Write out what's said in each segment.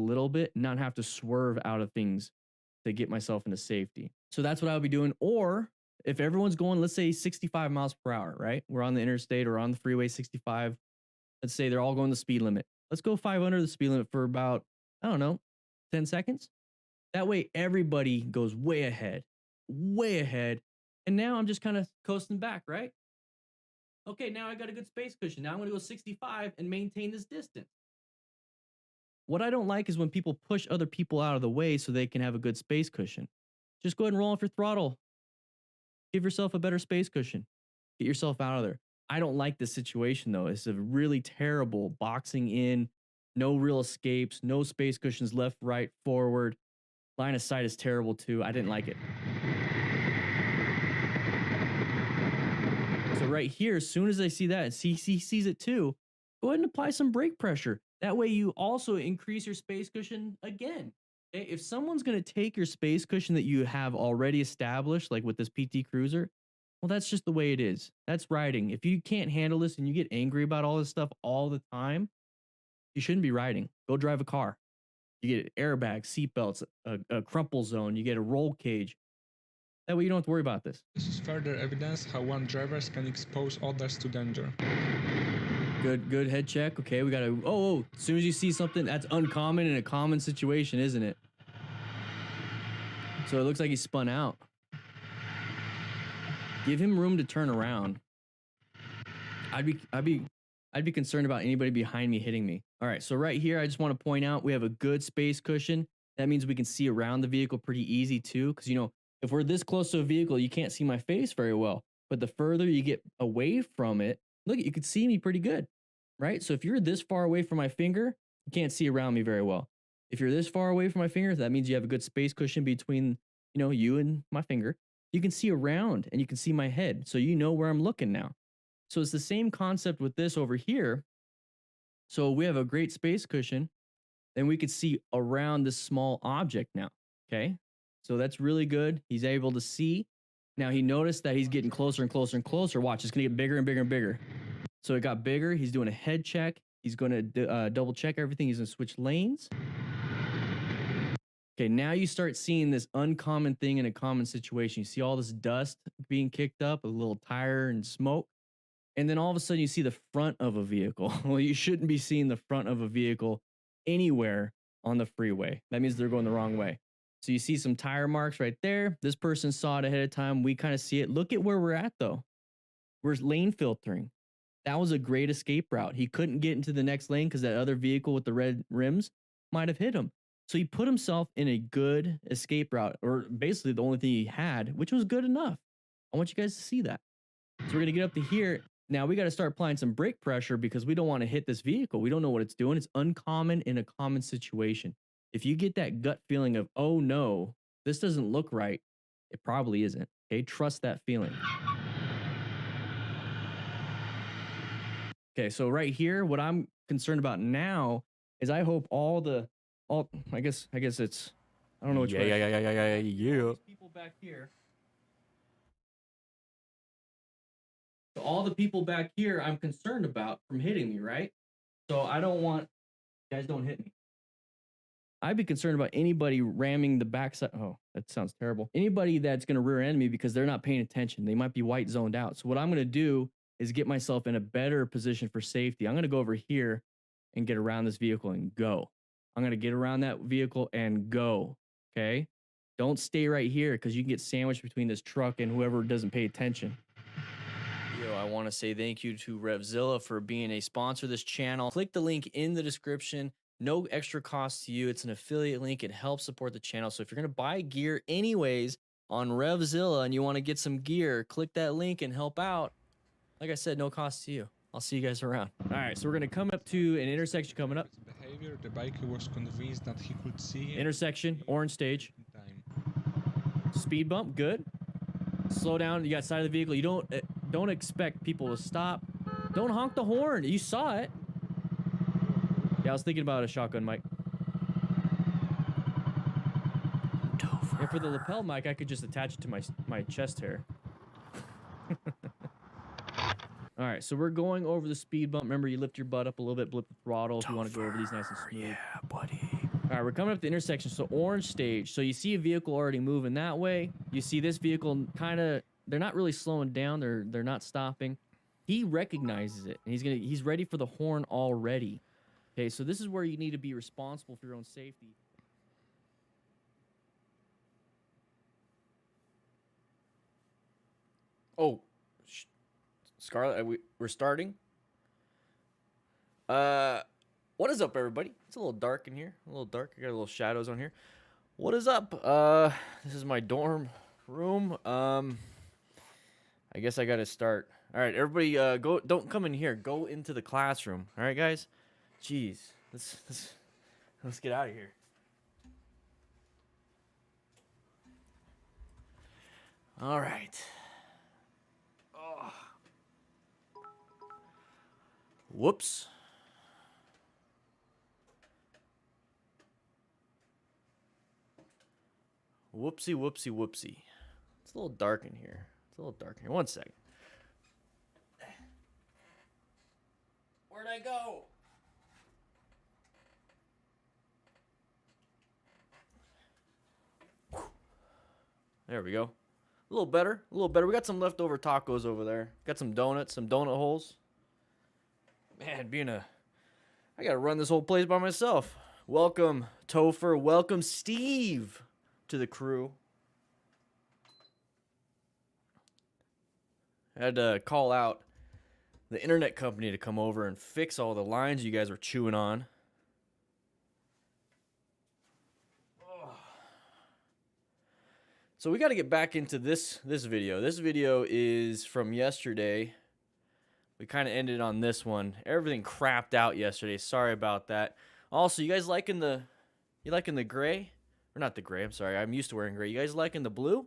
little bit, not have to swerve out of things to get myself into safety. So that's what I'll be doing. Or if everyone's going, let's say 65 miles per hour, right? We're on the interstate or on the freeway 65. Let's say they're all going the speed limit. Let's go 5 under the speed limit for about, I don't know, 10 seconds. That way everybody goes way ahead, way ahead. And now I'm just kind of coasting back, right? Okay, now I got a good space cushion. Now I'm going to go 65 and maintain this distance. What I don't like is when people push other people out of the way so they can have a good space cushion. Just go ahead and roll off your throttle. Give yourself a better space cushion. Get yourself out of there. I don't like this situation, though. It's a really terrible boxing in, no real escapes, no space cushions left, right, forward. Line of sight is terrible, too. I didn't like it. So right here, as soon as I see that, and CC sees it too, go ahead and apply some brake pressure. That way you also increase your space cushion again. Okay? If someone's going to take your space cushion that you have already established, like with this PT Cruiser, well, that's just the way it is. That's riding. If you can't handle this and you get angry about all this stuff all the time, you shouldn't be riding. Go drive a car. You get airbags, seatbelts, a crumple zone. You get a roll cage. That way you don't have to worry about this. This is further evidence how one drivers can expose others to danger. Good head check. Okay, we gotta, oh, as soon as you see something that's uncommon in a common situation, isn't it? So it looks like he spun out. Give him room to turn around. I'd be concerned about anybody behind me hitting me. All right, so right here, I just want to point out we have a good space cushion. That means we can see around the vehicle pretty easy too, because you know, if we're this close to a vehicle, you can't see my face very well. But the further you get away from it, look, you can see me pretty good, right? So if you're this far away from my finger, you can't see around me very well. If you're this far away from my finger, that means you have a good space cushion between, you know, you and my finger. You can see around and you can see my head. So you know where I'm looking now. So it's the same concept with this over here. So we have a great space cushion, and we could see around this small object now, okay? So that's really good. He's able to see. Now he noticed that he's getting closer and closer and closer. Watch, it's gonna get bigger and bigger and bigger. So it got bigger. He's doing a head check. He's gonna double check everything. He's gonna switch lanes. Okay, now you start seeing this uncommon thing in a common situation. You see all this dust being kicked up, a little tire and smoke. And then all of a sudden you see the front of a vehicle. Well, you shouldn't be seeing the front of a vehicle anywhere on the freeway. That means they're going the wrong way. So you see some tire marks right there. This person saw it ahead of time. We kind of see it. Look at where we're at though. We're lane filtering. That was a great escape route. He couldn't get into the next lane because that other vehicle with the red rims might have hit him. So he put himself in a good escape route, or basically the only thing he had, which was good enough. I want you guys to see that. So we're going to get up to here. Now we got to start applying some brake pressure because we don't want to hit this vehicle. We don't know what it's doing. It's uncommon in a common situation. If you get that gut feeling of, oh no, this doesn't look right, it probably isn't. Okay, trust that feeling. Okay, so right here, what I'm concerned about now is I hope I guess it's, I don't know which way. Yeah. People back here. So all the people back here I'm concerned about from hitting me, right? So I don't want, guys don't hit me. I'd be concerned about anybody ramming the backside. Oh, that sounds terrible. Anybody that's going to rear end me because they're not paying attention. They might be white zoned out. So what I'm going to do is get myself in a better position for safety. I'm going to go over here and get around this vehicle and go. I'm going to get around that vehicle and go. Okay. Don't stay right here because you can get sandwiched between this truck and whoever doesn't pay attention. Yo, I want to say thank you to RevZilla for being a sponsor of this channel. Click the link in the description. No extra cost to you. It's an affiliate link. It helps support the channel. So if you're going to buy gear anyways on RevZilla and you want to get some gear, click that link and help out. Like I said, no cost to you. I'll see you guys around. All right, so we're going to come up to an intersection coming up. Behavior, the biker was convinced that he could see him. Intersection, orange stage. Speed bump, good. Slow down. You got side of the vehicle. You don't expect people to stop. Don't honk the horn. You saw it. Yeah, I was thinking about a shotgun mic. And for the lapel mic, I could just attach it to my chest hair. All right, so we're going over the speed bump. Remember, you lift your butt up a little bit, blip the throttle if you want to go over these nice and smooth. Yeah, buddy. All right, we're coming up the intersection. So orange stage. So you see a vehicle already moving that way. You see this vehicle kind of, they're not really slowing down. They're not stopping. He recognizes it and he's ready for the horn already. Okay, so this is where you need to be responsible for your own safety. Oh, Scarlett, we're starting. What is up, everybody? It's a little dark in here. A little dark. I got a little shadows on here. What is up? This is my dorm room. I guess I gotta start. All right, everybody, go. Don't come in here. Go into the classroom. All right, guys. Jeez, let's get out of here. All right. Oh. Whoops. Whoopsie, whoopsie, whoopsie. It's a little dark in here. It's a little dark in here. 1 second. Where'd I go? There we go. A little better. A little better. We got some leftover tacos over there. Got some donuts, some donut holes. Man, I gotta run this whole place by myself. Welcome, Topher. Welcome, Steve, to the crew. I had to call out the internet company to come over and fix all the lines you guys were chewing on. So we got to get back into this video. This video is from yesterday. We kind of ended on this one. Everything crapped out yesterday. Sorry about that. Also, you guys liking the gray? Or not the gray, I'm sorry. I'm used to wearing gray. You guys liking the blue?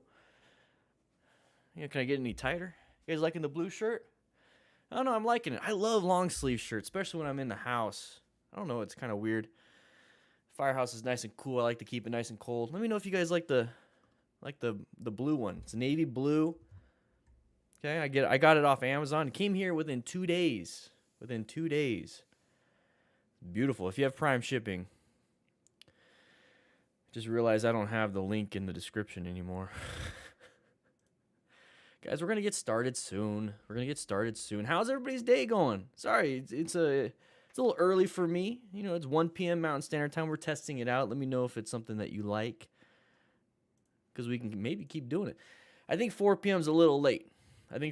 Can I get any tighter? You guys liking the blue shirt? I don't know, I'm liking it. I love long sleeve shirts, especially when I'm in the house. I don't know, it's kind of weird. Firehouse is nice and cool. I like to keep it nice and cold. Let me know if you guys like the blue one. It's navy blue. Okay, I got it off Amazon. It came here within 2 days. Within 2 days. Beautiful. If you have Prime shipping. Just realized I don't have the link in the description anymore. Guys, we're going to get started soon. How's everybody's day going? Sorry, it's a little early for me. It's 1 p.m. Mountain Standard Time. We're testing it out. Let me know if it's something that you like, because we can maybe keep doing it. I think 4 p.m. is a little late. In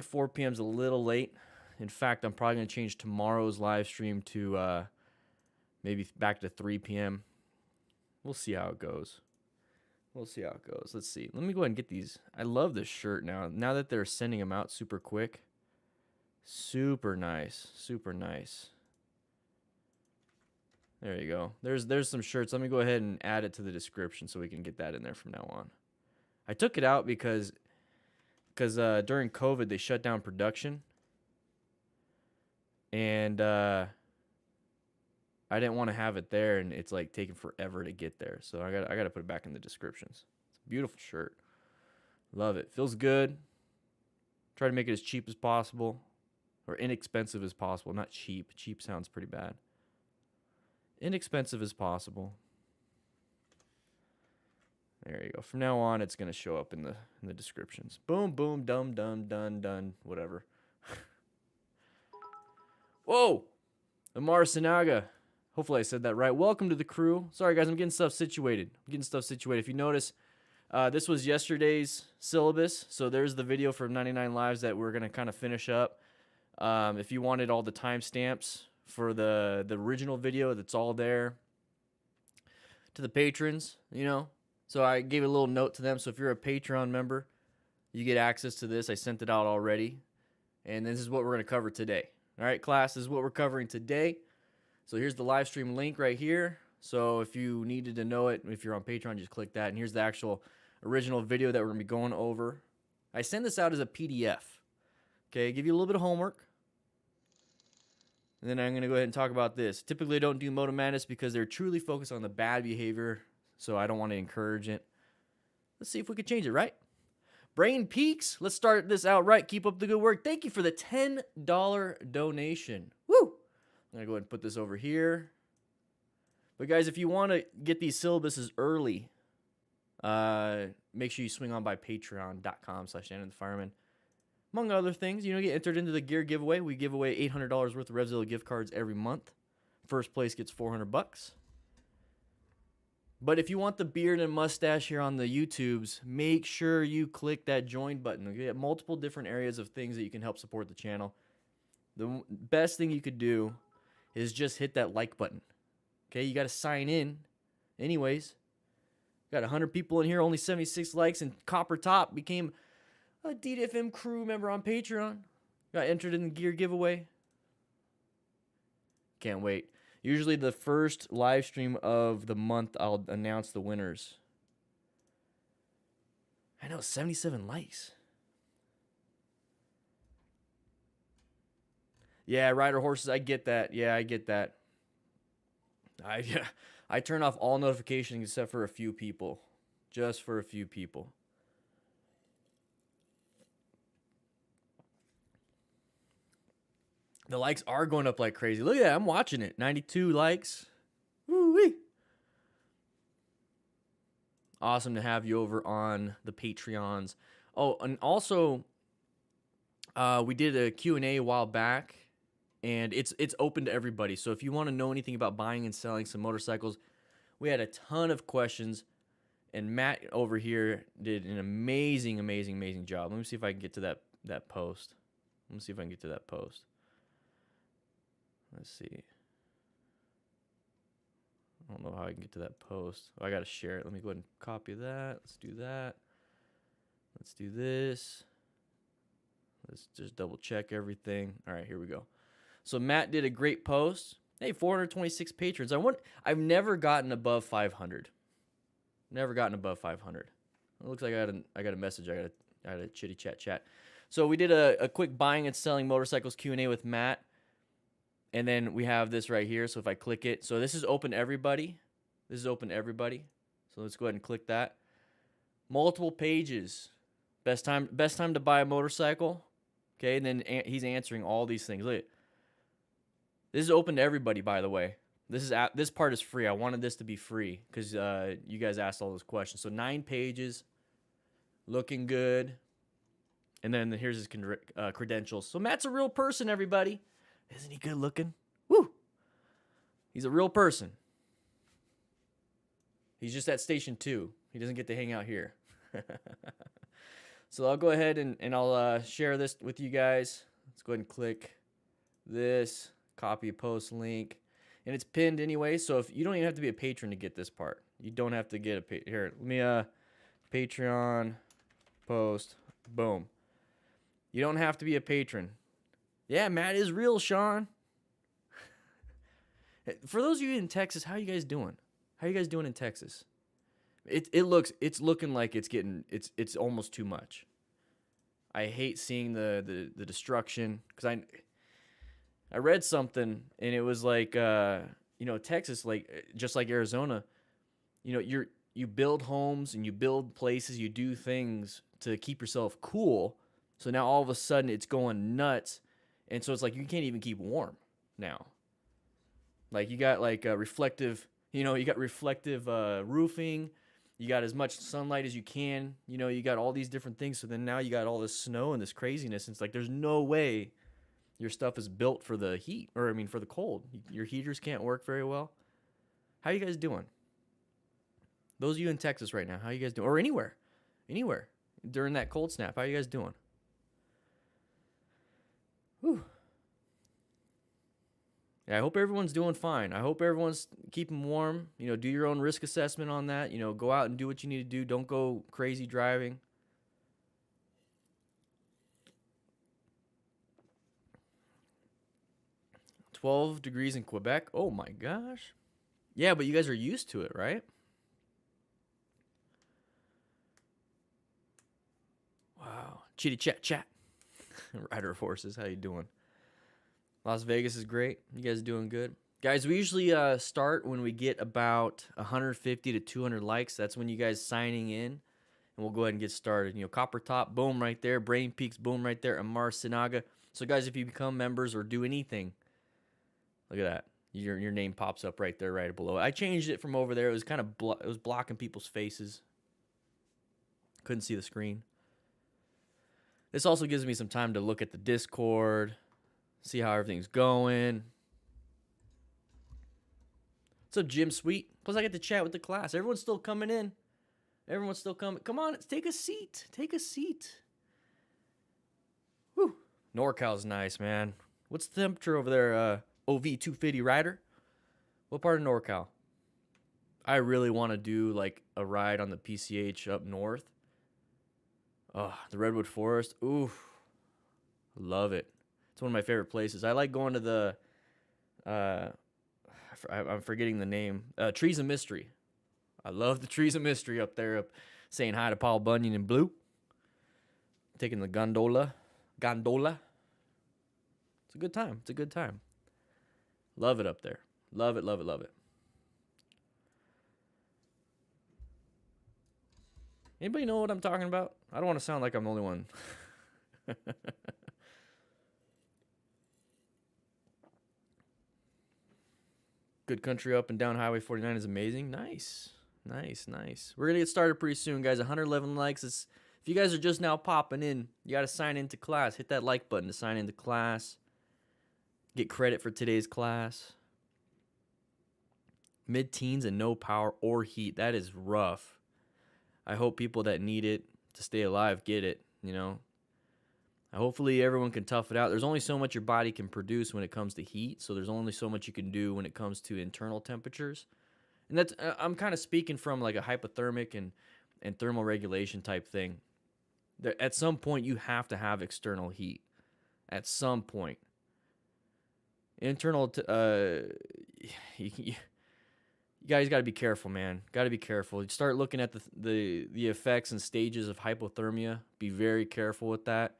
fact, I'm probably going to change tomorrow's live stream to maybe back to 3 p.m. We'll see how it goes. Let's see. Let me go ahead and get these. I love this shirt now. Now that they're sending them out super quick. Super nice. There you go. There's some shirts. Let me go ahead and add it to the description so we can get that in there from now on. I took it out because during COVID they shut down production, and I didn't want to have it there, and it's like taking forever to get there. So I got to put it back in the descriptions. It's a beautiful shirt. Love it. Feels good. Try to make it as cheap as possible, or inexpensive as possible. Not cheap. Cheap sounds pretty bad. Inexpensive as possible. There you go. From now on, it's gonna show up in the descriptions. Boom, boom, dum, done, whatever. Whoa, Amar Sinaga. Hopefully I said that right. Welcome to the crew. Sorry guys, I'm getting stuff situated. If you notice, this was yesterday's syllabus. So there's the video from 99 Lives that we're gonna kind of finish up. If you wanted all the timestamps for the original video, that's all there. To the patrons, So I gave a little note to them. So if you're a Patreon member, you get access to this. I sent it out already. And this is what we're going to cover today. All right, class, this is what we're covering today. So here's the live stream link right here. So if you needed to know it, if you're on Patreon, just click that. And here's the actual original video that we're going to be going over. I send this out as a PDF. Okay, give you a little bit of homework. And then I'm going to go ahead and talk about this. Typically, I don't do Moto Madness because they're truly focused on the bad behavior. So I don't want to encourage it. Let's see if we can change it, right? Brain Peaks, let's start this out right. Keep up the good work. Thank you for the $10 donation. Woo! I'm going to go ahead and put this over here. But guys, if you want to get these syllabuses early, make sure you swing on by patreon.com/DanTheFireman. Among other things, get entered into the gear giveaway. We give away $800 worth of RevZilla gift cards every month. First place gets $400. But if you want the beard and mustache here on the YouTubes, make sure you click that join button. You get multiple different areas of things that you can help support the channel. The best thing you could do is just hit that like button. Okay, you got to sign in. Anyways, got 100 people in here, only 76 likes, and Copper Top became a DDFM crew member on Patreon. Got entered in the gear giveaway. Can't wait. Usually the first live stream of the month, I'll announce the winners. I know, 77 likes. Yeah, rider horses, I get that. Yeah, I get that. I turn off all notifications except for a few people. Just for a few people. The likes are going up like crazy. Look at that. I'm watching it. 92 likes. Woo-wee. Awesome to have you over on the Patreons. Oh, and also, we did a Q&A a while back, and it's open to everybody. So if you want to know anything about buying and selling some motorcycles, we had a ton of questions, and Matt over here did an amazing job. Let me see if I can get to that post. Let's see. I don't know how I can get to that post. Oh, I got to share it. Let me go ahead and copy that. Let's do that. Let's do this. Let's just double check everything. All right, here we go. So Matt did a great post. Hey, 426 patrons. I've never gotten above 500. Never gotten above 500. It looks like I got a message. I got a chitty chat. So we did a quick buying and selling motorcycles Q&A with Matt. And then we have this right here. So if I click it, so this is open to everybody. So let's go ahead and click that. Multiple pages. Best time to buy a motorcycle. Okay, and then he's answering all these things. Look, this is open to everybody, by the way. This part is free. I wanted this to be free because you guys asked all those questions. So 9 pages, looking good. And then here's his credentials. So Matt's a real person, everybody. Isn't he good looking? Woo! He's a real person. He's just at Station 2. He doesn't get to hang out here. So I'll go ahead and I'll share this with you guys. Let's go ahead and click this, copy a post link. And it's pinned anyway, so if you don't even have to be a patron to get this part. You don't have to get a patron. Here, let me Patreon post. Boom. You don't have to be a patron. Yeah, Matt is real, Sean. For those of you in Texas, how are you guys doing? How are you guys doing in Texas? It's looking like it's almost too much. I hate seeing the destruction because I read something and it was like Texas, like just like Arizona, you build homes and you build places, you do things to keep yourself cool. So now all of a sudden it's going nuts. And so it's like you can't even keep warm now. Like you got like reflective roofing. You got as much sunlight as you can. You got all these different things. So then now you got all this snow and this craziness. And it's like there's no way your stuff is built for the heat for the cold. Your heaters can't work very well. How you guys doing? Those of you in Texas right now, how you guys doing? Or anywhere during that cold snap, how you guys doing? Whew. Yeah, I hope everyone's doing fine. I hope everyone's keeping warm. Do your own risk assessment on that. Go out and do what you need to do. Don't go crazy driving. $12 degrees in Quebec. Oh my gosh. Yeah, but you guys are used to it, right? Wow. Chitty chat. Rider of horses, how you doing? Las Vegas is great. You guys doing good? Guys, we usually start when we get about 150 to 200 likes. That's when you guys signing in. And we'll go ahead and get started. Copper Top, boom, right there. Brain Peaks, boom, right there. Amar Sinaga. So, guys, if you become members or do anything, look at that. your name pops up right there, right below. I changed it from over there. It was kind of it was blocking people's faces. Couldn't see the screen. This also gives me some time to look at the Discord, see how everything's going. What's up, Jim Sweet? Plus, I get to chat with the class. Everyone's still coming in. Everyone's still coming. Come on, take a seat. Take a seat. Whew. NorCal's nice, man. What's the temperature over there, OV250 rider? What part of NorCal? I really want to do like a ride on the PCH up north. Oh, the Redwood Forest. Ooh, love it. It's one of my favorite places. I like going to the, I'm forgetting the name, Trees of Mystery. I love the Trees of Mystery up there, saying hi to Paul Bunyan and Blue. Taking the gondola. It's a good time. It's a good time. Love it up there. Love it, love it, love it. Anybody know what I'm talking about? I don't want to sound like I'm the only one. Good country up and down Highway 49 is amazing. Nice. Nice, nice. We're going to get started pretty soon, guys. 111 likes. If you guys are just now popping in, you got to sign into class. Hit that like button to sign into class. Get credit for today's class. Mid-teens and no power or heat. That is rough. I hope people that need it to stay alive get it, you know. Hopefully everyone can tough it out. There's only so much your body can produce when it comes to heat, so there's only so much you can do when it comes to internal temperatures. And that's I'm kind of speaking from like a hypothermic and thermal regulation type thing. At some point you have to have external heat. At some point. Internal you guys got to be careful, man. Got to be careful. You start looking at the effects and stages of hypothermia. Be very careful with that.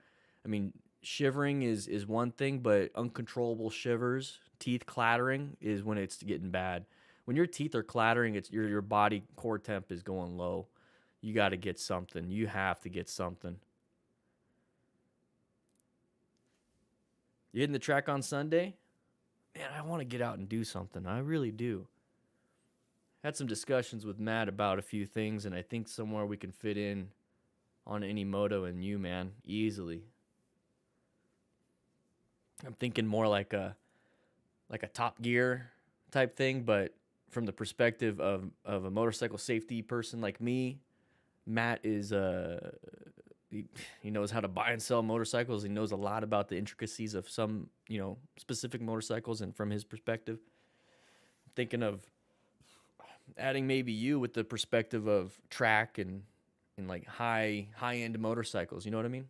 I mean, shivering is one thing, but uncontrollable shivers, teeth clattering is when it's getting bad. When your teeth are clattering, it's your body core temp is going low. You got to get something. You have to get something. You hitting the track on Sunday? Man, I want to get out and do something. I really do. Had some discussions with Matt about a few things, and I think somewhere we can fit in on any moto and you, man, easily. I'm thinking more like a Top Gear type thing, but from the perspective of a motorcycle safety person like me. Matt is he knows how to buy and sell motorcycles. He knows a lot about the intricacies of some, specific motorcycles, and from his perspective, I'm thinking of adding maybe you with the perspective of track and like high end motorcycles. You know what I mean?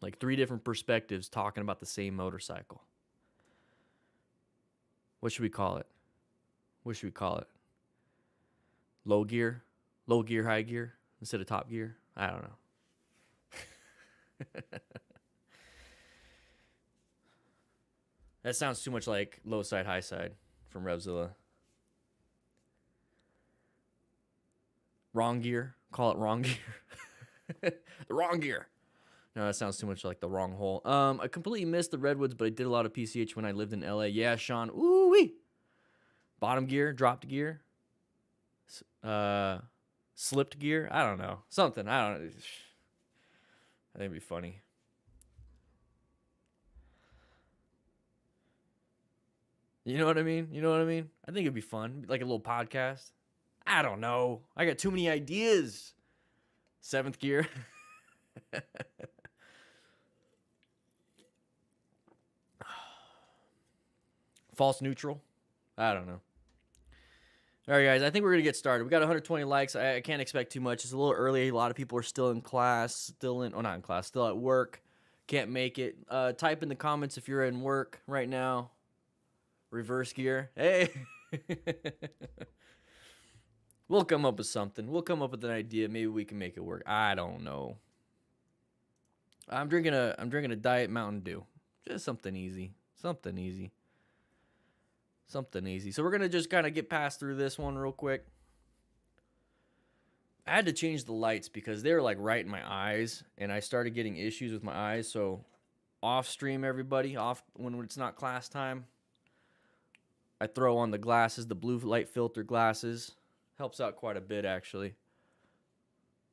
Like 3 different perspectives talking about the same motorcycle. What should we call it? What should we call it? Low gear, high gear instead of top gear? I don't know. That sounds too much like low side, high side from Revzilla. Wrong gear. Call it wrong gear. The wrong gear. No, that sounds too much like the wrong hole. I completely missed the Redwoods, but I did a lot of PCH when I lived in LA. Yeah, Sean. Ooh-wee. Bottom gear, dropped gear. Slipped gear. I don't know. Something. I don't know. I think it'd be funny. You know what I mean? I think it'd be fun. Like a little podcast. I don't know. I got too many ideas. 7th gear. False neutral. I don't know. All right, guys. I think we're going to get started. We got 120 likes. I can't expect too much. It's a little early. A lot of people are still in class. Still at work. Can't make it. Type in the comments if you're in work right now. Reverse gear. Hey. We'll come up with something. We'll come up with an idea. Maybe we can make it work. I don't know. I'm drinking a Diet Mountain Dew. Just something easy. Something easy. So we're going to just kind of get past through this one real quick. I had to change the lights because they were like right in my eyes, and I started getting issues with my eyes. So off stream, everybody, off when it's not class time, I throw on the glasses, the blue light filter glasses. Helps out quite a bit, actually.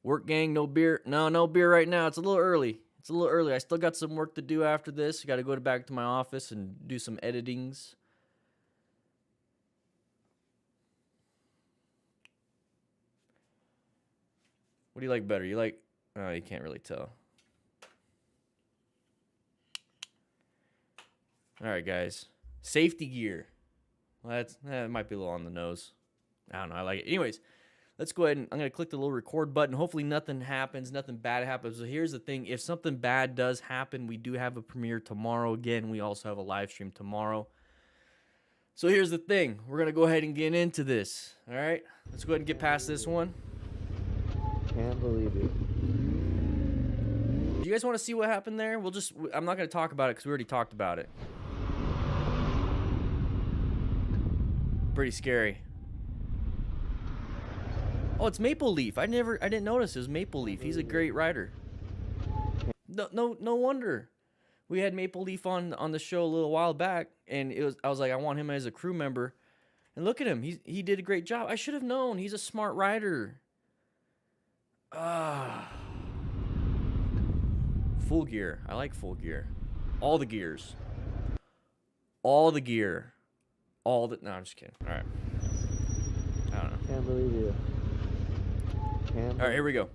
Work gang, no beer. No beer right now. It's a little early. I still got some work to do after this. Got to go back to my office and do some editings. What do you like better? You like... Oh, you can't really tell. All right, guys. Safety gear. Well, that might be a little on the nose. I don't know. I like it. Anyways, let's go ahead and I'm going to click the little record button. Hopefully nothing happens. Nothing bad happens. So here's the thing. If something bad does happen, we do have a premiere tomorrow. Again, we also have a live stream tomorrow. So here's the thing. We're going to go ahead and get into this. All right? Let's go ahead and get past this one. Can't believe it. Do you guys want to see what happened there? I'm not going to talk about it because we already talked about it. Pretty scary. Oh, it's Maple Leaf. I didn't notice it was Maple Leaf. He's a great rider. No wonder. We had Maple Leaf on the show a little while back, and I was like, I want him as a crew member. And look at him. He did a great job. I should have known. He's a smart rider. Full gear. I like full gear. All the gears. All the gear. No, I'm just kidding. All right. I don't know. Can't believe you. All right, here we go.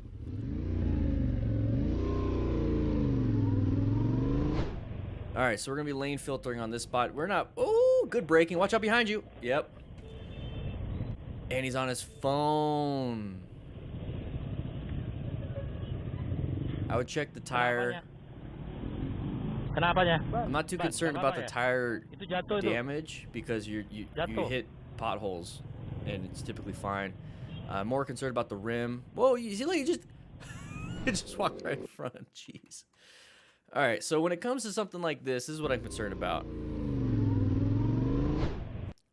All right, so we're going to be lane filtering on this spot. We're not... Oh, good braking. Watch out behind you. Yep. And he's on his phone. I would check the tire. I'm not too concerned about the tire damage because you hit potholes and it's typically fine. More concerned about the rim. Whoa, you see, look, you just it just walked right in front. Jeez. All right, so when it comes to something like this is what I'm concerned about.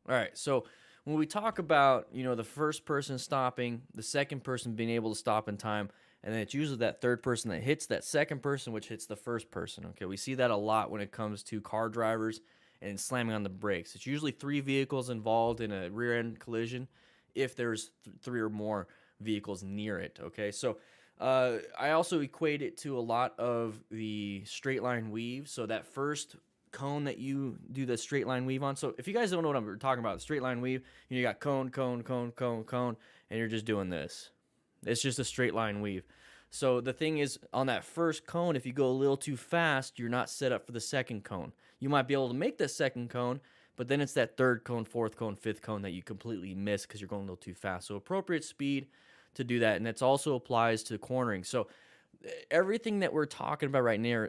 All right, so when we talk about, the first person stopping, the second person being able to stop in time, and then it's usually that third person that hits that second person, which hits the first person. Okay, we see that a lot when it comes to car drivers and slamming on the brakes. It's usually 3 vehicles involved in a rear-end collision if there's 3 or more vehicles near it. Okay, so I also equate it to a lot of the straight line weave. So that first cone that you do the straight line weave on. So if you guys don't know what I'm talking about, straight line weave, you got cone, and you're just doing this. It's just a straight line weave. So the thing is, on that first cone, if you go a little too fast, you're not set up for the second cone. You might be able to make the second cone, but then it's that third cone, fourth cone, fifth cone that you completely miss because you're going a little too fast. So appropriate speed to do that, and that also applies to cornering. So everything that we're talking about right now,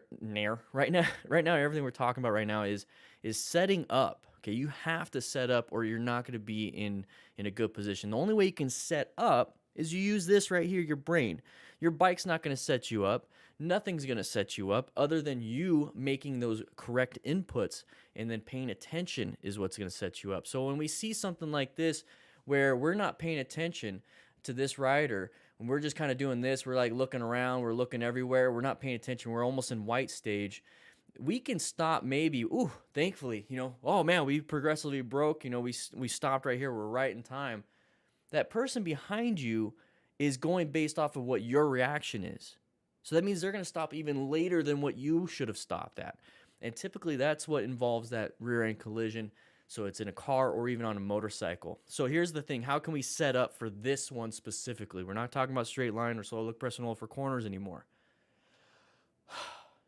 everything we're talking about right now is setting up. Okay, you have to set up, or you're not going to be in a good position. The only way you can set up is you use this right here, your brain. Your bike's not going to set you up. Nothing's going to set you up other than you making those correct inputs, and then paying attention is what's going to set you up. So when we see something like this where we're not paying attention to this rider, when we're just kind of doing this, we're like looking around, we're looking everywhere, we're not paying attention, we're almost in white stage, we can stop maybe, thankfully, oh man, we progressively broke, we stopped right here, we're right in time. That person behind you is going based off of what your reaction is. So that means they're going to stop even later than what you should have stopped at. And typically that's what involves that rear end collision. So it's in a car or even on a motorcycle. So here's the thing. How can we set up for this one specifically? We're not talking about straight line or slow look, press and hold for corners anymore.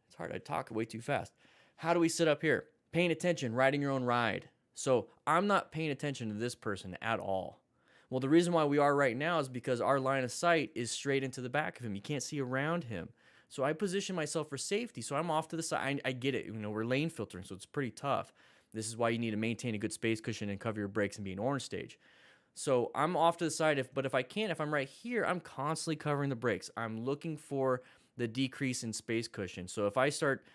It's hard. I talk way too fast. How do we set up here? Paying attention, riding your own ride. So I'm not paying attention to this person at all. Well, the reason why we are right now is because our line of sight is straight into the back of him. You can't see around him. So I position myself for safety. So I'm off to the side. I get it. We're lane filtering, so it's pretty tough. This is why you need to maintain a good space cushion and cover your brakes and be in orange stage. So I'm off to the side. But if I'm right here, I'm constantly covering the brakes. I'm looking for the decrease in space cushion. So if I start,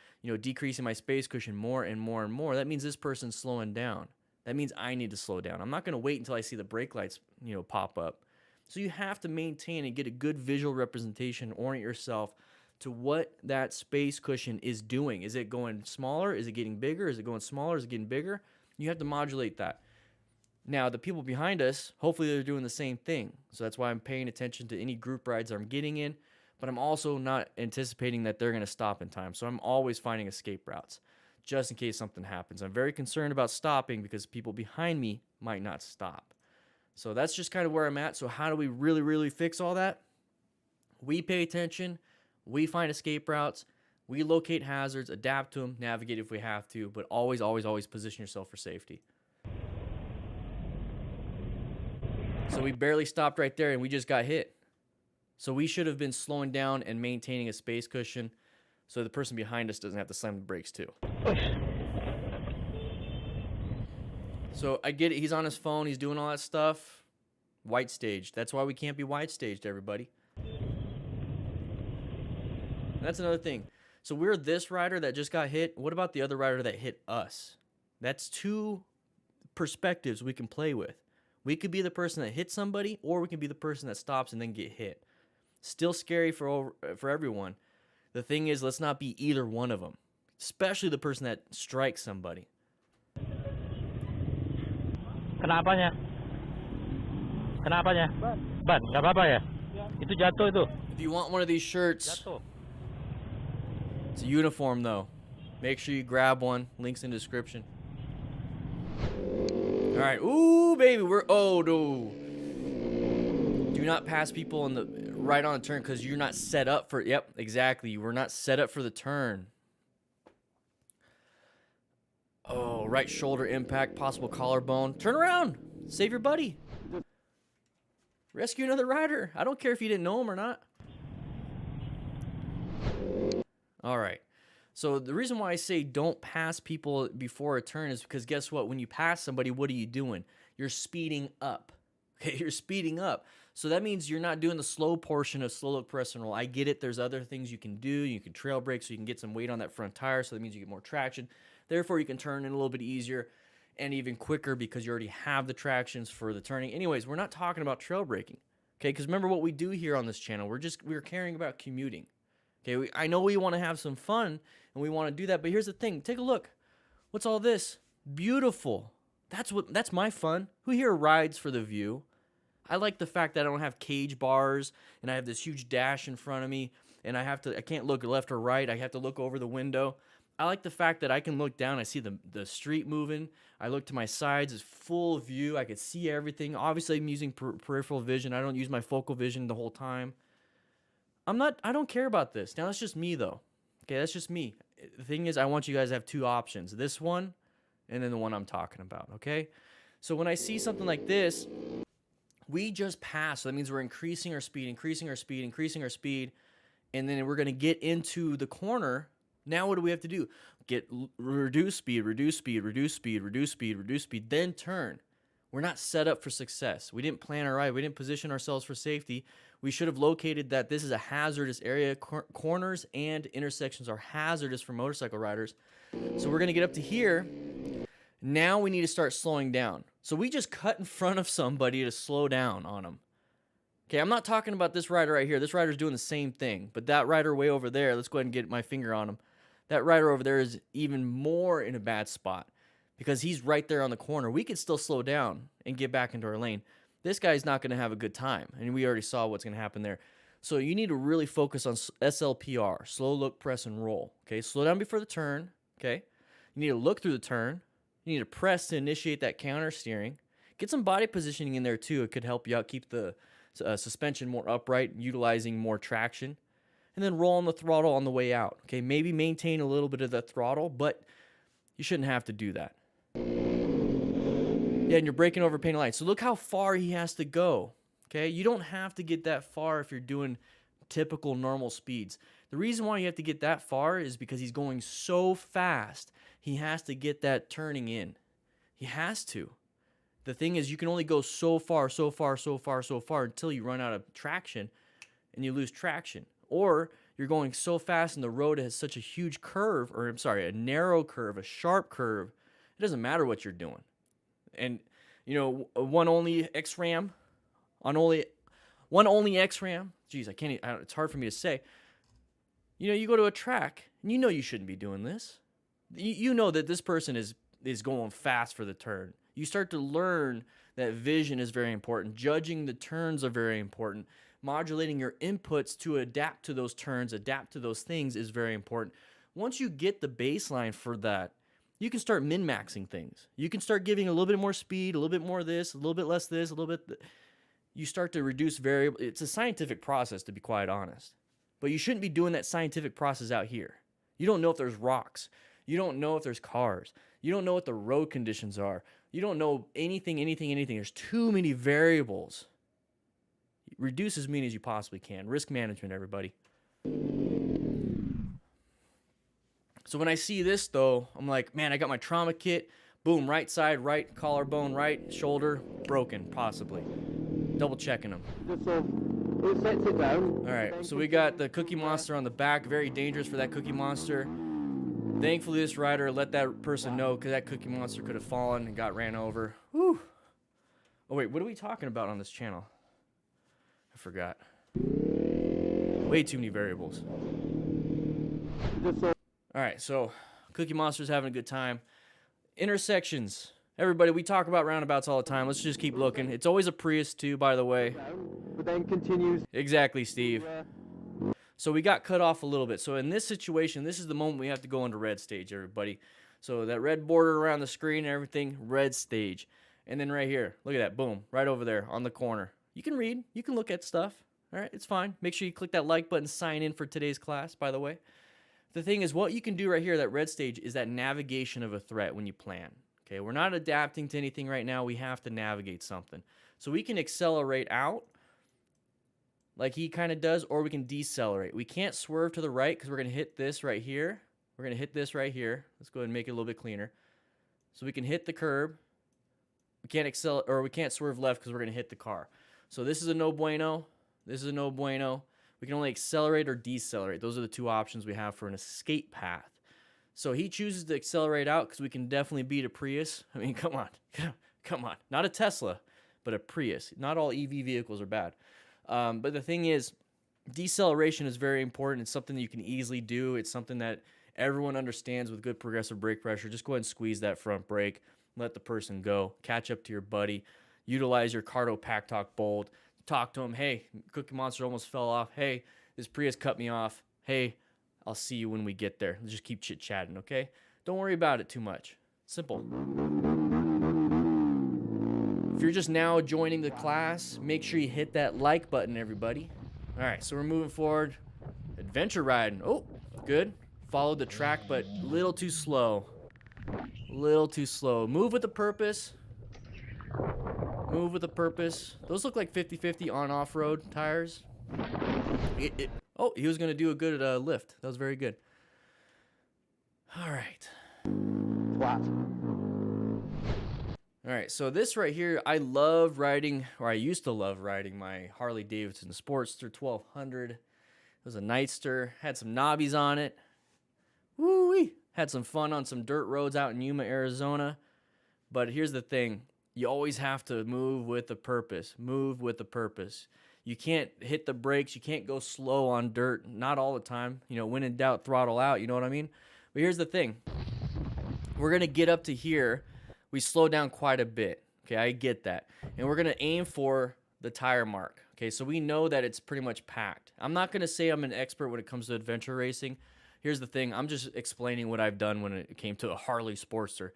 decreasing my space cushion more and more and more, that means this person's slowing down. That means I need to slow down. I'm not going to wait until I see the brake lights, pop up. So you have to maintain and get a good visual representation, orient yourself to what that space cushion is doing. Is it going smaller? Is it getting bigger? Is it going smaller? Is it getting bigger? You have to modulate that. Now, the people behind us, hopefully they're doing the same thing. So that's why I'm paying attention to any group rides I'm getting in, but I'm also not anticipating that they're going to stop in time. So I'm always finding escape routes just in case something happens. I'm very concerned about stopping because people behind me might not stop. So that's just kind of where I'm at. So how do we really, really fix all that? We pay attention, we find escape routes, we locate hazards, adapt to them, navigate if we have to, but always, always, always position yourself for safety. So we barely stopped right there and we just got hit. So we should have been slowing down and maintaining a space cushion so the person behind us doesn't have to slam the brakes too. So I get it. He's on his phone. He's doing all that stuff. White staged. That's why we can't be white staged, everybody. And that's another thing. So we're this rider that just got hit. What about the other rider that hit us? That's two perspectives we can play with. We could be the person that hits somebody, or we can be the person that stops and then get hit. Still scary for everyone. The thing is, let's not be either one of them, especially the person that strikes somebody. Kenapanya? Kenapanya? Ban, nggak apa-apa ya? Itu jatuh itu. If you want one of these shirts, Jatuh. it's a uniform though. Make sure you grab one. Links in the description. All right. Ooh, baby. no. Do not pass people in the right on the turn because you're not set up for. Yep, exactly. We're not set up for the turn. Oh, right shoulder impact, possible collarbone. Turn around. Save your buddy. Rescue another rider. I don't care if you didn't know him or not. All right. So the reason why I say don't pass people before a turn is because guess what? When you pass somebody, what are you doing? You're speeding up. Okay, you're speeding up. So that means you're not doing the slow portion of slow look, press, and roll. I get it. There's other things you can do. You can trail brake so you can get some weight on that front tire. So that means you get more traction. Therefore, you can turn in a little bit easier and even quicker because you already have the tractions for the turning. Anyways, we're not talking about trail braking. Okay, because remember what we do here on this channel. We're caring about commuting. Okay, I know we want to have some fun and we want to do that, but here's the thing. Take a look. What's all this? Beautiful. That's my fun. Who here rides for the view? I like the fact that I don't have cage bars and I have this huge dash in front of me and I can't look left or right. I have to look over the window. I like the fact that I can look down. I see the street moving. I look to my sides. It's full view. I can see everything. Obviously, I'm using peripheral vision. I don't use my focal vision the whole time. I don't care about this. Now, that's just me, though. Okay, that's just me. The thing is, I want you guys to have two options. This one and then the one I'm talking about, okay? So when I see something like this, we just pass. So that means we're increasing our speed, and then we're going to get into the corner. Now what do we have to do? Reduce speed, then turn. We're not set up for success. We didn't plan our ride. We didn't position ourselves for safety. We should have located that this is a hazardous area. Corners and intersections are hazardous for motorcycle riders. So we're going to get up to here. Now we need to start slowing down. So we just cut in front of somebody to slow down on them. Okay, I'm not talking about this rider right here. This rider's doing the same thing. But that rider way over there, let's go ahead and get my finger on him. That rider over there is even more in a bad spot because he's right there on the corner. We could still slow down and get back into our lane. This guy's not going to have a good time, and we already saw what's going to happen there. So you need to really focus on SLPR, slow look, press, and roll. Okay, slow down before the turn. Okay, you need to look through the turn. You need to press to initiate that counter steering. Get some body positioning in there too. It could help you out, keep the suspension more upright, utilizing more traction. And then roll on the throttle on the way out. Okay, maybe maintain a little bit of the throttle, but you shouldn't have to do that. Yeah, and you're braking over painted lines. So look how far he has to go. Okay, you don't have to get that far if you're doing typical normal speeds. The reason why you have to get that far is because he's going so fast. He has to get that turning in. He has to. The thing is, you can only go so far until you run out of traction and you lose traction. Or you're going so fast and the road has such a huge curve, or I'm sorry, a narrow curve, a sharp curve. It doesn't matter what you're doing. And, you know, one only X-Ram, geez, it's hard for me to say. You know, you go to a track and you know you shouldn't be doing this. You know that this person is going fast for the turn. You start to learn that vision is very important. Judging the turns are very important. Modulating your inputs to adapt to those turns, adapt to those things is very important. Once you get the baseline for that, you can start min-maxing things. You can start giving a little bit more speed, a little bit more of this, a little bit less this, a little bit. You start to reduce variable. It's a scientific process, to be quite honest. But you shouldn't be doing that scientific process out here. You don't know if there's rocks. You don't know if there's cars. You don't know what the road conditions are. You don't know anything. There's too many variables. Reduce as many as you possibly can. Risk management, everybody. So when I see this, though, I'm like, man, I got my trauma kit. Boom, right side, right collarbone, right shoulder, broken, possibly. Double checking them. It sets it down. All right, so we got the Cookie Monster on the back. Very dangerous for that Cookie Monster. Thankfully, this rider let that person know, because that Cookie Monster could have fallen and got ran over. Whew. Oh, wait, what are we talking about on this channel? I forgot. Way too many variables. All right, so Cookie Monster's having a good time. Intersections. Everybody, we talk about roundabouts all the time. Let's just keep looking. It's always a Prius, too, by the way. But then continues. Exactly, Steve. So we got cut off a little bit. So in this situation, this is the moment we have to go into red stage, everybody. So that red border around the screen and everything, red stage. And then right here, look at that, boom, right over there on the corner. You can read, you can look at stuff. All right, it's fine. Make sure you click that like button, sign in for today's class, by the way. The thing is, what you can do right here, that red stage, is that navigation of a threat when you plan. Okay, we're not adapting to anything right now. We have to navigate something. So we can accelerate out like he kind of does, or we can decelerate. We can't swerve to the right because we're going to hit this right here. We're going to hit this right here. Let's go ahead and make it a little bit cleaner. So we can hit the curb. We can't accelerate, or we can't swerve left because we're going to hit the car. So this is a no bueno. This is a no bueno. We can only accelerate or decelerate. Those are the two options we have for an escape path. So he chooses to accelerate out because we can definitely beat a Prius. I mean, come on. Come on. Not a Tesla, but a Prius. Not all EV vehicles are bad. But the thing is, deceleration is very important. It's something that you can easily do. It's something that everyone understands with good progressive brake pressure. Just go ahead and squeeze that front brake. Let the person go. Catch up to your buddy. Utilize your Cardo Pack Talk Bold. Talk to him. Hey, Cookie Monster almost fell off. Hey, this Prius cut me off. Hey, I'll see you when we get there. Let's just keep chit-chatting, okay? Don't worry about it too much. Simple. If you're just now joining the class, make sure you hit that like button, everybody. All right, so we're moving forward. Adventure riding. Oh, good. Followed the track, but a little too slow. A little too slow. Move with a purpose. Move with a purpose. Those look like 50-50 on off-road tires. Oh, he was going to do a good lift. That was very good. All right. Flat. All right, so this right here, I love riding, or I used to love riding my Harley Davidson Sportster 1200. It was a Nightster, had some knobbies on it. Woo-wee! Had some fun on some dirt roads out in Yuma, Arizona. But here's the thing. You always have to move with a purpose. Move with a purpose. You can't hit the brakes. You can't go slow on dirt. Not all the time. You know, when in doubt, throttle out. You know what I mean? But here's the thing. We're going to get up to here. We slow down quite a bit. Okay, I get that. And we're going to aim for the tire mark. Okay, so we know that it's pretty much packed. I'm not going to say I'm an expert when it comes to adventure racing. Here's the thing. I'm just explaining what I've done when it came to a Harley Sportster.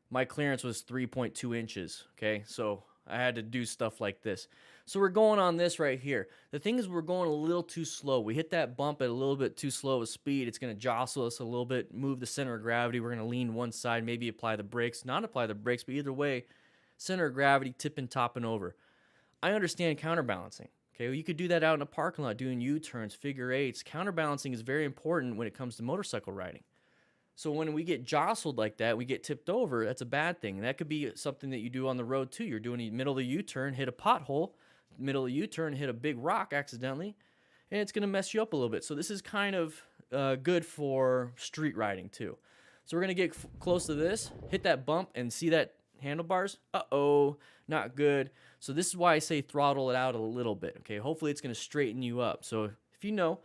My clearance was 3.2 inches, okay? So I had to do stuff like this. So we're going on this right here. The thing is, we're going a little too slow. We hit that bump at a little bit too slow of speed. It's going to jostle us a little bit, move the center of gravity. We're going to lean one side, maybe apply the brakes. Not apply the brakes, but either way, center of gravity, tipping, topping over. I understand counterbalancing. Okay, well, you could do that out in a parking lot, doing U-turns, figure eights. Counterbalancing is very important when it comes to motorcycle riding. So when we get jostled like that, we get tipped over, that's a bad thing. And that could be something that you do on the road too. You're doing the middle of the U-turn, hit a pothole, middle of the U-turn, hit a big rock accidentally, and it's going to mess you up a little bit. So this is kind of good for street riding too. So we're going to get close to this, hit that bump, and see that handlebars? Uh-oh, not good. So this is why I say throttle it out a little bit, okay? Hopefully it's going to straighten you up. So if you know,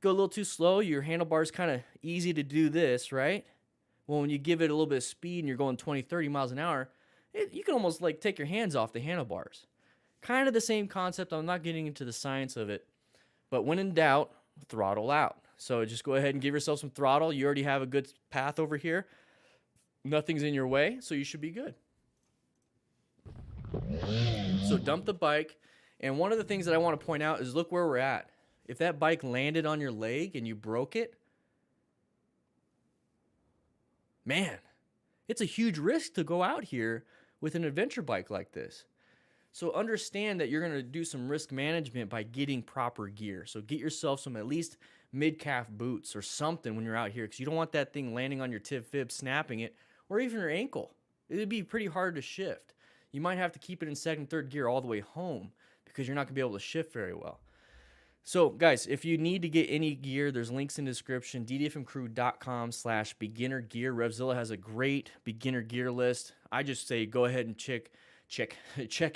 go a little too slow, your handlebar's kind of easy to do this, right? Well, when you give it a little bit of speed and you're going 20, 30 miles an hour, you can almost like take your hands off the handlebars. Kind of the same concept. I'm not getting into the science of it. But when in doubt, throttle out. So just go ahead and give yourself some throttle. You already have a good path over here. Nothing's in your way, so you should be good. So dump the bike. And one of the things that I want to point out is look where we're at. If that bike landed on your leg and you broke it, man, it's a huge risk to go out here with an adventure bike like this. So understand that you're going to do some risk management by getting proper gear. So get yourself some at least mid-calf boots or something when you're out here, because you don't want that thing landing on your tib fib, snapping it, or even your ankle. It would be pretty hard to shift. You might have to keep it in second, third gear all the way home because you're not going to be able to shift very well. So guys, if you need to get any gear, there's links in the description, ddfmcrew.com/beginner gear. Revzilla has a great beginner gear list. I just say go ahead and check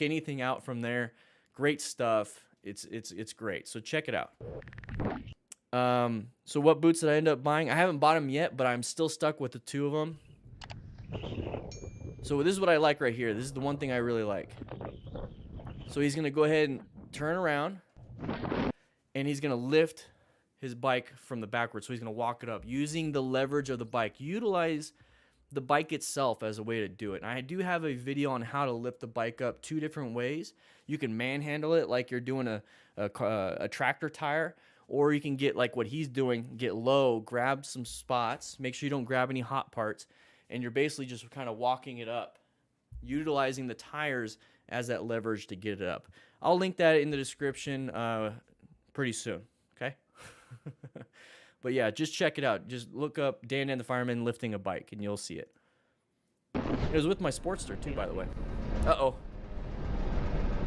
anything out from there. Great stuff. It's great. So check it out. So what boots did I end up buying? I haven't bought them yet, but I'm still stuck with the two of them. So this is what I like right here. This is the one thing I really like. So he's going to go ahead and turn around, and he's going to lift his bike from the backwards. So he's going to walk it up using the leverage of the bike. Utilize the bike itself as a way to do it. And I do have a video on how to lift the bike up two different ways. You can manhandle it like you're doing a tractor tire, or you can get like what he's doing, get low, grab some spots, make sure you don't grab any hot parts, and you're basically just kind of walking it up, utilizing the tires as that leverage to get it up. I'll link that in the description pretty soon, okay? But yeah, just check it out. Just look up Dan and the Fireman lifting a bike, and you'll see it. It was with my Sportster, too, by the way. Uh-oh.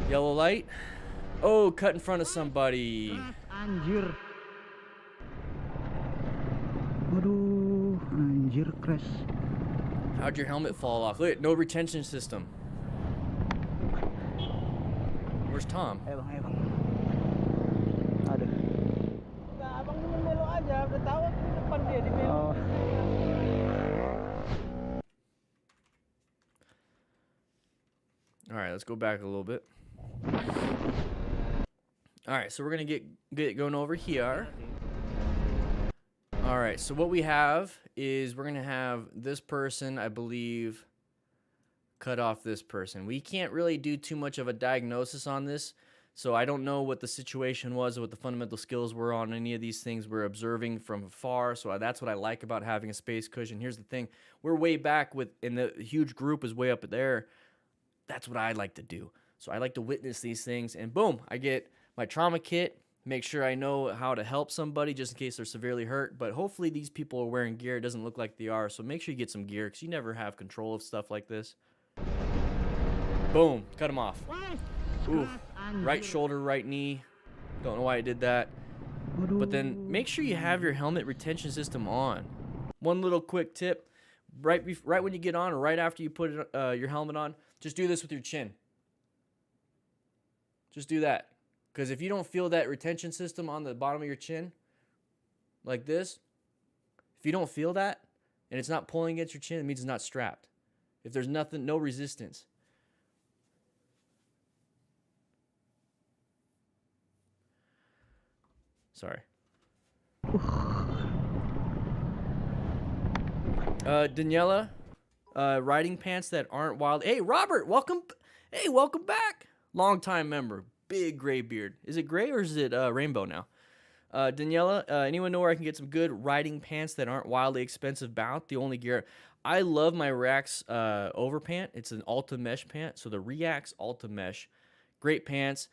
Yellow light. Oh, cut in front of somebody. Anjir. Aduh, anjir, crash. How'd your helmet fall off? Look, no retention system. Where's Tom? Ayo bang. Aduh. Nah, abang melo aja, udah tahu depan dia di melo. Oh. All right, let's go back a little bit. All right, so we're gonna get going over here. All right, so what we have is we're gonna have this person, I believe, cut off this person. We can't really do too much of a diagnosis on this, so I don't know what the situation was, what the fundamental skills were on any of these things we're observing from afar. So that's what I like about having a space cushion. Here's the thing: we're way back and the huge group is way up there. That's what I like to do. So I like to witness these things, and boom, I get my trauma kit. Make sure I know how to help somebody just in case they're severely hurt. But hopefully these people are wearing gear. It doesn't look like they are. So make sure you get some gear because you never have control of stuff like this. Boom. Cut him off. Ooh. Right shoulder, right knee. Don't know why I did that. But then make sure you have your helmet retention system on. One little quick tip. Right when you get on or right after you put your helmet on, just do this with your chin. Just do that. Because if you don't feel that retention system on the bottom of your chin, like this, if you don't feel that, and it's not pulling against your chin, it means it's not strapped. If there's nothing, no resistance. Sorry. Daniela, riding pants that aren't wild. Hey, Robert, welcome. Hey, welcome back. Long-time member. Big gray beard. Is it gray or is it rainbow now? Daniela, anyone know where I can get some good riding pants that aren't wildly expensive? About the only gear. I love my Reax overpant. It's an Alta Mesh pant. So the Reax Alta Mesh, great pants,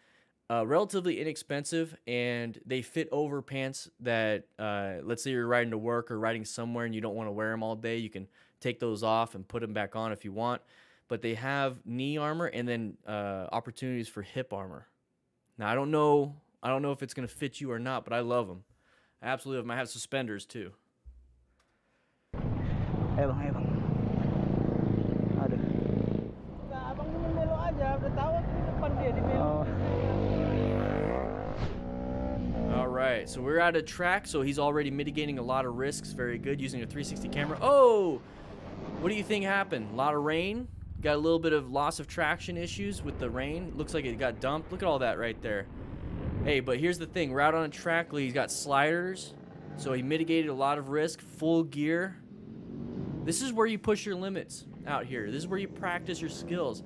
relatively inexpensive, and they fit over pants that, let's say you're riding to work or riding somewhere and you don't want to wear them all day. You can take those off and put them back on if you want. But they have knee armor and then opportunities for hip armor. Now, I don't know if it's going to fit you or not, but I love them. I absolutely love them. I have suspenders, too. Ayo bang. Aduh. Nah, abang melo aja, udah tahu depan dia di melo. Oh. All right. right, so we're at a track, so he's already mitigating a lot of risks. Very good, using a 360 camera. Oh, what do you think happened? A lot of rain. Got a little bit of loss of traction issues with the rain. Looks like it got dumped. Look at all that right there. Hey, but here's the thing. We're out on a track. He's got sliders, so he mitigated a lot of risk. Full gear. This is where you push your limits out here. This is where you practice your skills.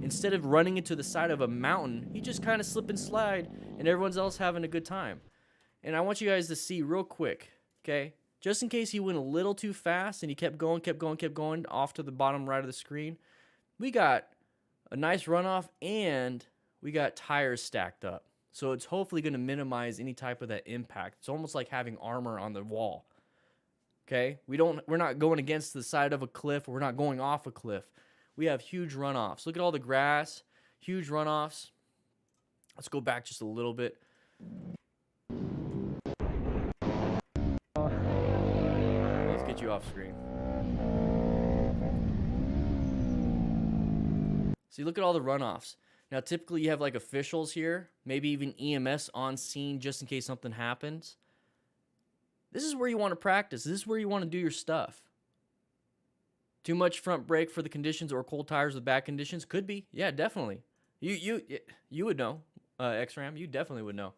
Instead of running into the side of a mountain, you just kind of slip and slide, and everyone's else having a good time. And I want you guys to see real quick, okay? Just in case he went a little too fast and he kept going off to the bottom right of the screen, we got a nice runoff and we got tires stacked up. So it's hopefully going to minimize any type of that impact. It's almost like having armor on the wall. Okay? We're not going against the side of a cliff, or we're not going off a cliff. We have huge runoffs. Look at all the grass, huge runoffs. Let's go back just a little bit. Let's get you off screen. See, look at all the runoffs. Now, typically you have like officials here, maybe even EMS on scene just in case something happens. This is where you want to practice. This is where you want to do your stuff. Too much front brake for the conditions or cold tires with bad conditions? Could be. Yeah, definitely. You would know, X-Ram. You definitely would know.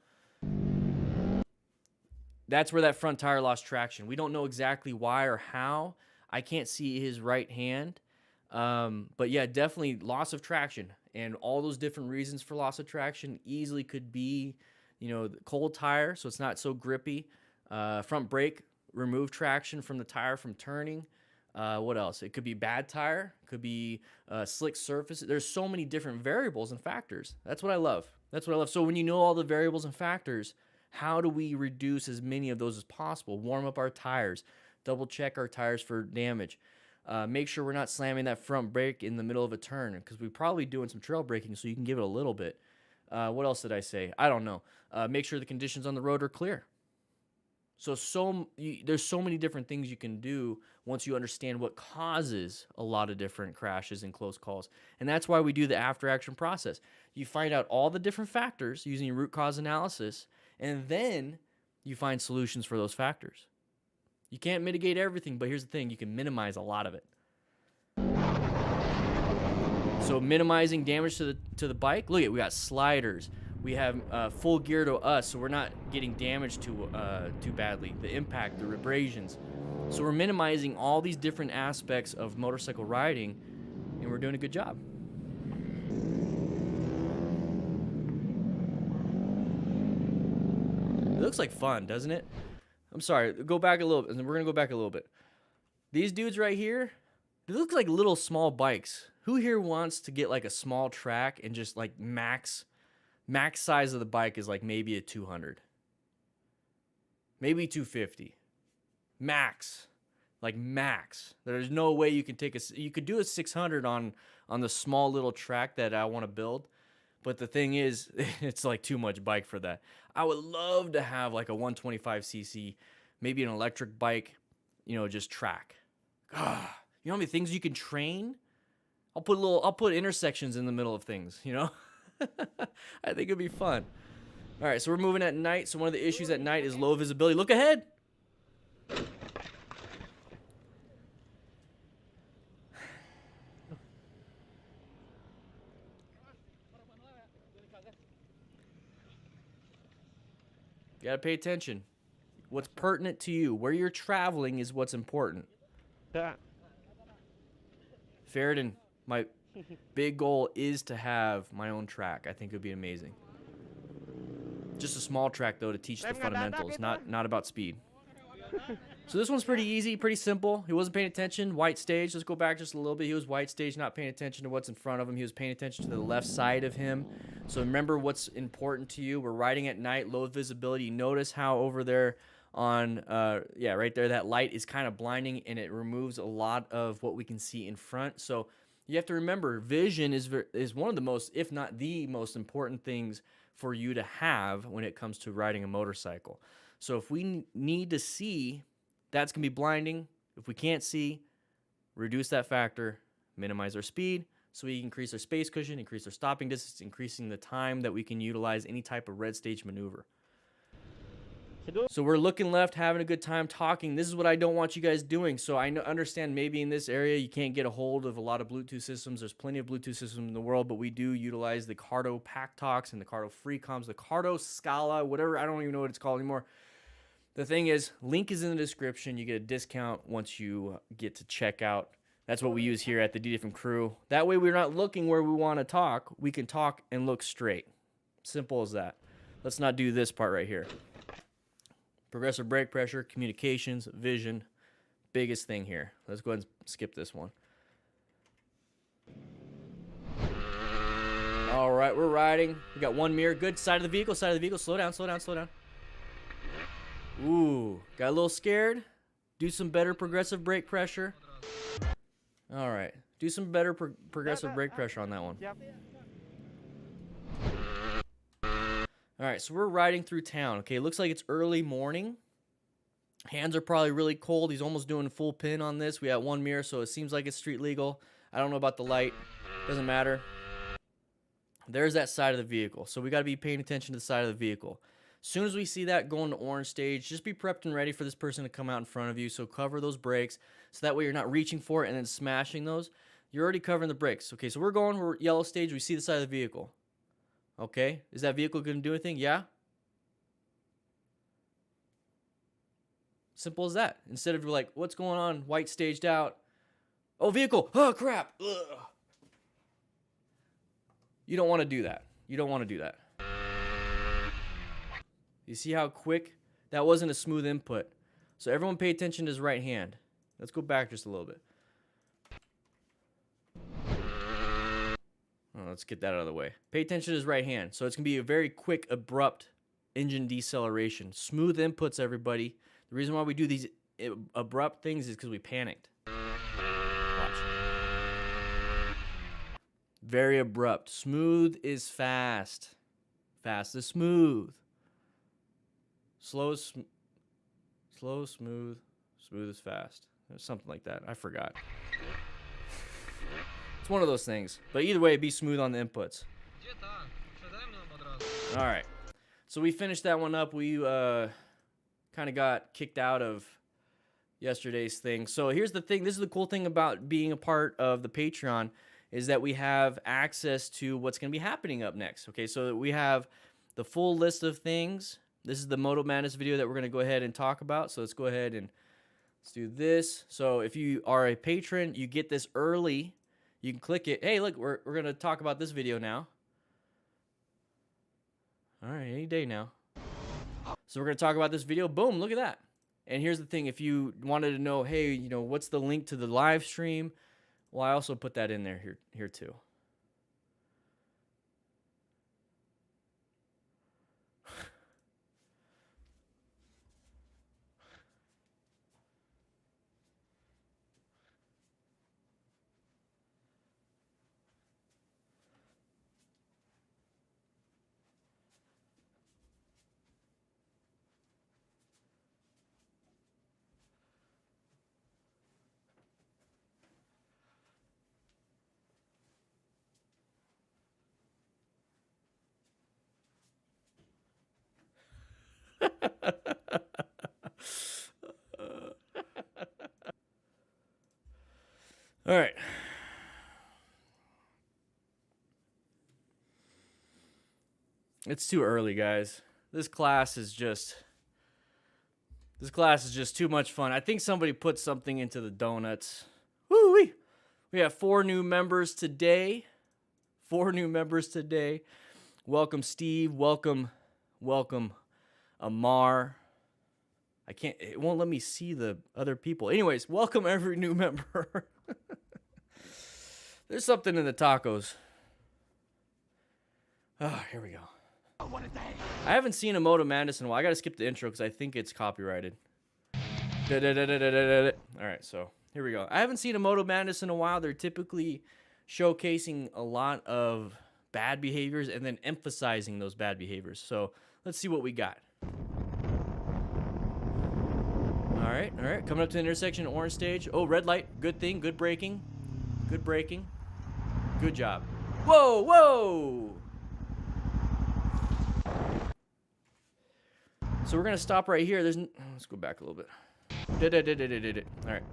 That's where that front tire lost traction. We don't know exactly why or how. I can't see his right hand. But yeah, definitely loss of traction. And all those different reasons for loss of traction easily could be, the cold tire, so it's not so grippy. Front brake, remove traction from the tire from turning. What else? It could be bad tire. It could be slick surface. There's so many different variables and factors. That's what I love. So when you know all the variables and factors, how do we reduce as many of those as possible? Warm up our tires. Double check our tires for damage. Make sure we're not slamming that front brake in the middle of a turn, because we're probably doing some trail braking, so you can give it a little bit. What else did I say? I don't know. Make sure the conditions on the road are clear. So there's so many different things you can do once you understand what causes a lot of different crashes and close calls. And that's why we do the after action process. You find out all the different factors using root cause analysis, and then you find solutions for those factors. You can't mitigate everything, but here's the thing, you can minimize a lot of it. So minimizing damage to the bike. Look at, we got sliders. We have full gear to us, so we're not getting damaged too badly. The impact, the abrasions. So we're minimizing all these different aspects of motorcycle riding, and we're doing a good job. It looks like fun, doesn't it? I'm sorry, go back a little bit, and we're gonna go back a little bit. These dudes right here, they look like little small bikes. Who here wants to get like a small track and just like max size of the bike is like maybe a 200, maybe 250, max, like max. There's no way you can you could do a 600 on the small little track that I want to build, but the thing is, it's like too much bike for that. I would love to have like a 125cc, maybe an electric bike, just track. You know how many things you can train? I'll put intersections in the middle of things, I think it'd be fun. All right, so we're moving at night. So one of the issues at night is low visibility. Look ahead. You gotta pay attention. What's pertinent to you, where you're traveling, is what's important. Ferritin, my big goal is to have my own track. I think it would be amazing. Just a small track, though, to teach the fundamentals, not about speed. So this one's pretty easy, pretty simple. He wasn't paying attention. White stage. Let's go back just a little bit. He was white stage, not paying attention to what's in front of him. He was paying attention to the left side of him. So remember what's important to you. We're riding at night, low visibility. Notice how over there on, right there, that light is kind of blinding, and it removes a lot of what we can see in front. So you have to remember, vision is one of the most, if not the most important things for you to have when it comes to riding a motorcycle. So if we need to see, that's going to be blinding. If we can't see, reduce that factor, minimize our speed, so we can increase our space cushion, increase our stopping distance, increasing the time that we can utilize any type of red stage maneuver. So we're looking left, having a good time talking. This is what I don't want you guys doing. So I understand maybe in this area you can't get a hold of a lot of Bluetooth systems. There's plenty of Bluetooth systems in the world, but we do utilize the Cardo Pack Talks and the Cardo Freecoms, the Cardo Scala, whatever. I don't even know what it's called anymore. The thing is, link is in the description. You get a discount once you get to checkout. That's what we use here at the D-Different Crew. That way we're not looking where we want to talk. We can talk and look straight. Simple as that. Let's not do this part right here. Progressive brake pressure, communications, vision, biggest thing here. Let's go ahead and skip this one. All right, we're riding. We got one mirror. Good side of the vehicle, side of the vehicle. Slow down, slow down, slow down. Ooh, got a little scared. Do some better progressive brake pressure. All right, do some better progressive brake pressure on that one. All right, so we're riding through town. Okay, looks like it's early morning. Hands are probably really cold. He's almost doing a full pin on this. We got one mirror, so it seems like it's street legal. I don't know about the light. Doesn't matter. There's that side of the vehicle. So we got to be paying attention to the side of the vehicle. As soon as we see that going to orange stage, just be prepped and ready for this person to come out in front of you. So cover those brakes so that way you're not reaching for it and then smashing those. You're already covering the brakes. Okay, so we're yellow stage. We see the side of the vehicle. Okay, is that vehicle going to do anything? Yeah. Simple as that. Instead of like, what's going on? White staged out. Oh, vehicle. Oh, crap. Ugh. You don't want to do that. You don't want to do that. You see how quick? That wasn't a smooth input. So everyone pay attention to his right hand. Let's go back just a little bit. Oh, let's get that out of the way. Pay attention to his right hand. So it's going to be a very quick, abrupt engine deceleration. Smooth inputs, everybody. The reason why we do these abrupt things is because we panicked. Watch. Very abrupt. Smooth is fast. Fast is smooth. Slow is smooth. Smooth is fast. Something like that. I forgot. It's one of those things. But either way, be smooth on the inputs. All right. So we finished that one up. We kind of got kicked out of yesterday's thing. So here's the thing. This is the cool thing about being a part of the Patreon is that we have access to what's going to be happening up next. Okay, so we have the full list of things. This is the Moto Madness video that we're going to go ahead and talk about. So let's go ahead and let's do this. So if you are a patron, you get this early. You can click it. Hey, look, we're going to talk about this video now. All right, any day now. So we're going to talk about this video. Boom, look at that. And here's the thing. If you wanted to know, hey, you know, what's the link to the live stream? Well, I also put that in there here too. All right. It's too early, guys. This class is just too much fun. I think somebody put something into the donuts. Woo-wee. We have 4 new members today. 4 new members today. Welcome, Steve. Welcome, Amar. It won't let me see the other people. Anyways, welcome every new member. There's something in the tacos. Oh, here we go. I haven't seen a Moto Madness in a while. I gotta skip the intro because I think it's copyrighted. All right, so here we go. I haven't seen a Moto Madness in a while. They're typically showcasing a lot of bad behaviors and then emphasizing those bad behaviors. So let's see what we got. All right. Coming up to the intersection, orange stage. Oh, red light. Good thing. Good braking. Good braking. Good job. Whoa. So we're gonna stop right here. Let's go back a little bit. All right.